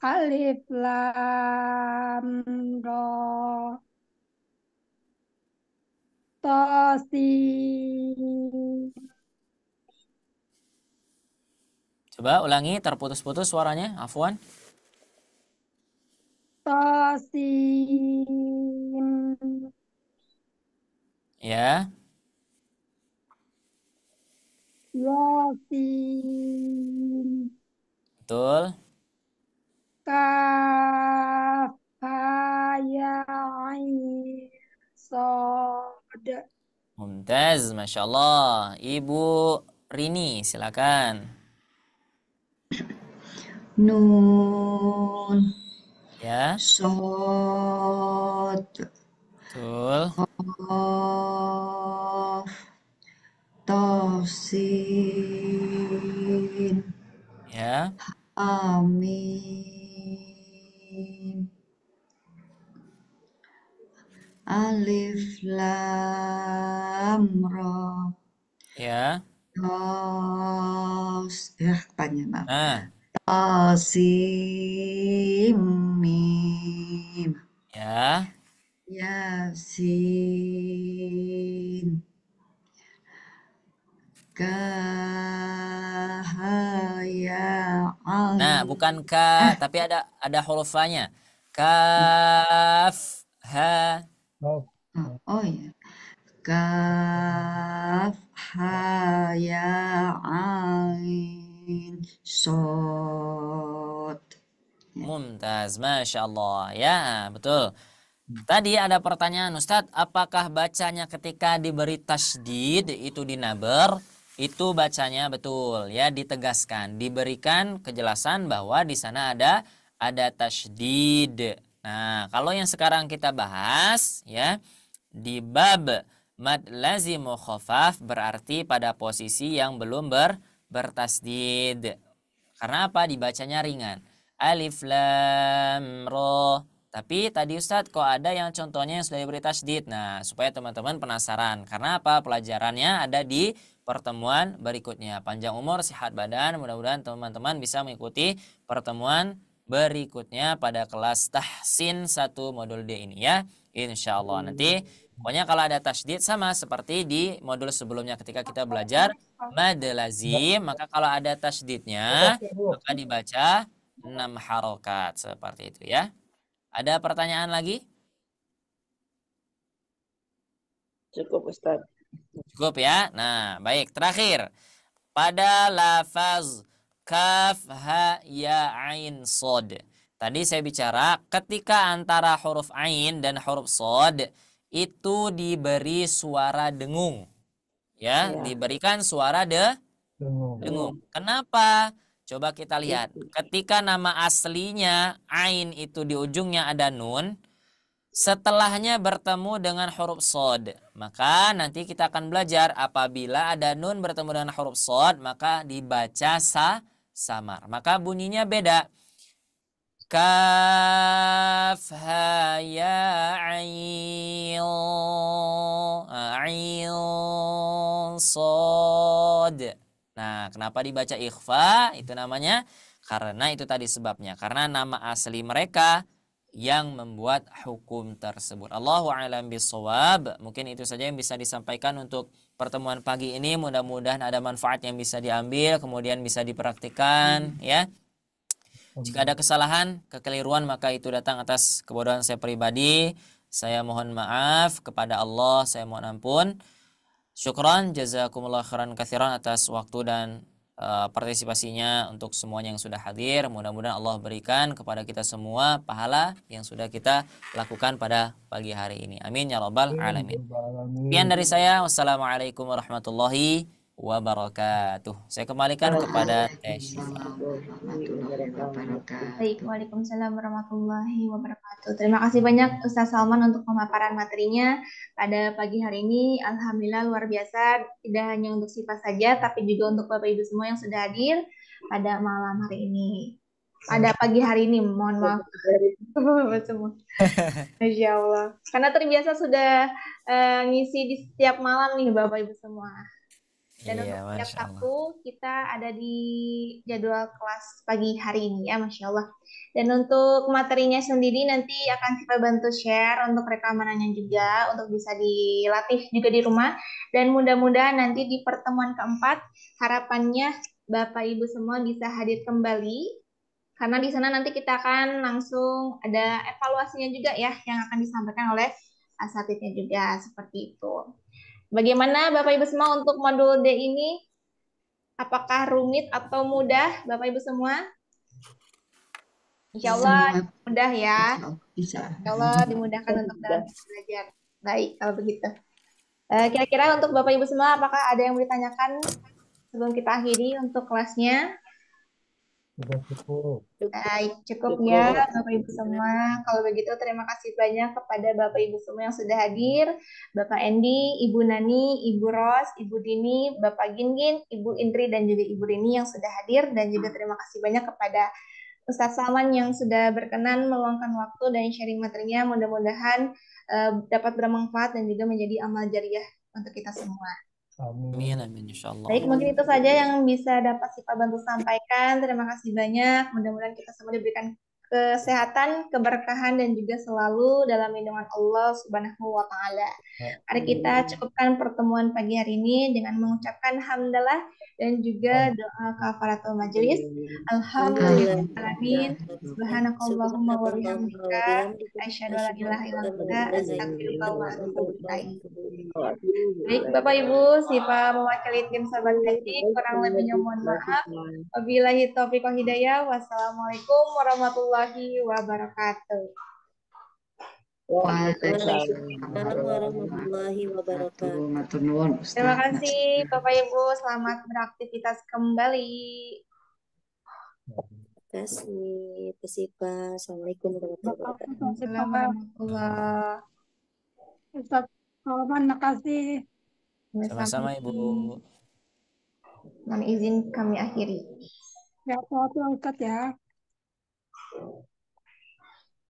C: Alif lam ra. Tasin.
E: Coba ulangi, terputus-putus suaranya. Afwan.
C: Tasin.
E: Ya.
C: Yasin.
E: Betul.
C: Kaf. Ha. Ya. Ain. Sod.
E: Mumtaz, Masya Allah. Ibu Rini, silakan.
G: Nun,
E: Ya,
G: Sod,
E: betul.
G: Qaf, Tasin.
E: Ya,
G: Amin. Alif lam ra.
E: ya.
G: Panjang maaf.
E: Nah,
G: Tasim mim.
E: ya.
G: Yasin. Kahaya
E: Nah,
G: ain.
E: bukan ka, tapi ada hurufnya. Kaf, ha.
B: Kaf.
G: Oh ya. Kaf ha ya ain sod.
E: Mumtaz, Masya Allah. Ya, betul. Tadi ada pertanyaan, Ustadz, apakah bacanya ketika diberi tasydid itu dinaber? Itu bacanya betul, ya, ditegaskan, diberikan kejelasan bahwa di sana ada tasydid. Nah, kalau yang sekarang kita bahas, ya, di bab mad lazim mukhafaf berarti pada posisi yang belum bertasydid. Karena apa? Dibacanya ringan. Alif lam ra. Tapi tadi Ustadz kok ada yang contohnya yang sudah diberi tasydid. Nah, supaya teman-teman penasaran. Karena apa? Pelajarannya ada di pertemuan berikutnya. Panjang umur, sehat badan. Mudah-mudahan teman-teman bisa mengikuti pertemuan berikutnya pada kelas tahsin 1 modul D ini ya. Insya Allah nanti. Pokoknya kalau ada tasydid sama seperti di modul sebelumnya ketika kita belajar mad lazim. Maka kalau ada tasydidnya maka dibaca 6 harokat. Seperti itu ya. Ada pertanyaan lagi?
D: Cukup Ustaz.
E: Cukup ya. Nah, baik. Terakhir. Pada lafaz kaf, ha, ya, ain, sod. Tadi saya bicara ketika antara huruf ain dan huruf sod itu diberi suara dengung. Ya, diberikan suara dengung. Kenapa? Coba kita lihat. Ketika nama aslinya ain itu di ujungnya ada nun, setelahnya bertemu dengan huruf sod, maka nanti kita akan belajar apabila ada nun bertemu dengan huruf sod, maka dibaca samar. Maka bunyinya beda. Kaf ha ya ain sod. Nah, kenapa dibaca ikhfa? Itu namanya karena itu tadi sebabnya. Karena nama asli mereka yang membuat hukum tersebut. Allahu a'lam bishawab. Mungkin itu saja yang bisa disampaikan untuk pertemuan pagi ini. Mudah-mudahan ada manfaat yang bisa diambil, kemudian bisa dipraktikkan, ya. Jika ada kesalahan, kekeliruan, maka itu datang atas kebodohan saya pribadi. Saya mohon maaf kepada Allah, saya mohon ampun. Syukran, jazakumullah khairan katsiran atas waktu dan partisipasinya untuk semuanya yang sudah hadir. Mudah-mudahan Allah berikan kepada kita semua pahala yang sudah kita lakukan pada pagi hari ini. Amin ya rabbal alamin. Sekian dari saya. Wassalamualaikum warahmatullahi wabarakatuh. Saya kembalikan kepada Teh Syifa.
G: Waalaikumsalam warahmatullahi wabarakatuh.
A: Baik, Waalaikumsalam warahmatullahi wabarakatuh. Terima kasih banyak Ustaz Salman untuk pemaparan materinya pada pagi hari ini. Alhamdulillah luar biasa, tidak hanya untuk Syifa saja, tapi juga untuk Bapak Ibu semua yang sudah hadir pada malam hari ini. Pada pagi hari ini, mohon maaf. Bapak semua. Masya Allah. Karena terbiasa sudah ngisi di setiap malam nih Bapak Ibu semua. Dan
E: Iya,
A: untuk setiap
E: Masya Allah.
A: Sabtu kita ada di jadwal kelas pagi hari ini ya, Masya Allah. Dan untuk materinya sendiri nanti akan kita bantu share untuk rekamannya juga, untuk bisa dilatih juga di rumah. Dan mudah-mudahan nanti di pertemuan keempat, harapannya Bapak Ibu semua bisa hadir kembali. Karena di sana nanti kita akan langsung ada evaluasinya juga ya, yang akan disampaikan oleh asatidnya juga, seperti itu. Bagaimana Bapak Ibu semua untuk modul D ini? Apakah rumit atau mudah Bapak Ibu semua? Insya Allah
G: Semua
A: mudah ya.
G: insya Allah bisa.
A: Insya Allah dimudahkan untuk dalam belajar. Baik, kalau begitu. Kira-kira untuk Bapak Ibu semua, apakah ada yang mau ditanyakan sebelum kita akhiri untuk kelasnya?
B: Sudah cukup.
A: Baik, cukup ya Bapak Ibu semua. Kalau begitu terima kasih banyak kepada Bapak Ibu semua yang sudah hadir. Bapak Endi, Ibu Nani, Ibu Ros, Ibu Dini, Bapak Gingin, Ibu Indri, dan juga Ibu Rini yang sudah hadir. Dan juga terima kasih banyak kepada Ustadz Salman yang sudah berkenan meluangkan waktu dan sharing materinya. Mudah-mudahan dapat bermanfaat dan juga menjadi amal jariah untuk kita semua.
E: Amin, amin, insya Allah.
A: Baik, mungkin itu saja yang bisa dapat Syifa bantu sampaikan. Terima kasih banyak. Mudah-mudahan kita semua diberikan kesehatan, keberkahan, dan juga selalu dalam lindungan Allah Subhanahu wa Ta'ala. Mari kita cukupkan pertemuan pagi hari ini dengan mengucapkan hamdalah dan juga doa kafaratul majelis. Alhamdulillahirrahmanirrahim. Subhanakallahumma wa bihamdika. Asyhadu an la ilaha illa anta, astaghfiruka wa atubu ilaik. Baik, Bapak Ibu, Syifa mewakili tim Sahabat Kaji, kurang lebihnya mohon maaf. Wabillahi taufiq wal hidayah. Wassalamualaikum warahmatullahi wabarakatuh.
H: Waalaikumsalam warahmatullahi wabarakatuh.
G: Matur nuwun, Ustaz.
A: Terima kasih Bapak Ibu, selamat beraktivitas kembali.
H: Terima kasih, Sipa. Assalamualaikum warahmatullahi wabarakatuh.
A: Assalamualaikum warahmatullahi
C: Ustaz Salman, makasih.
E: Sama-sama Ibu.
A: Mohon izin kami akhiri.
C: Ya, Ustaz ya.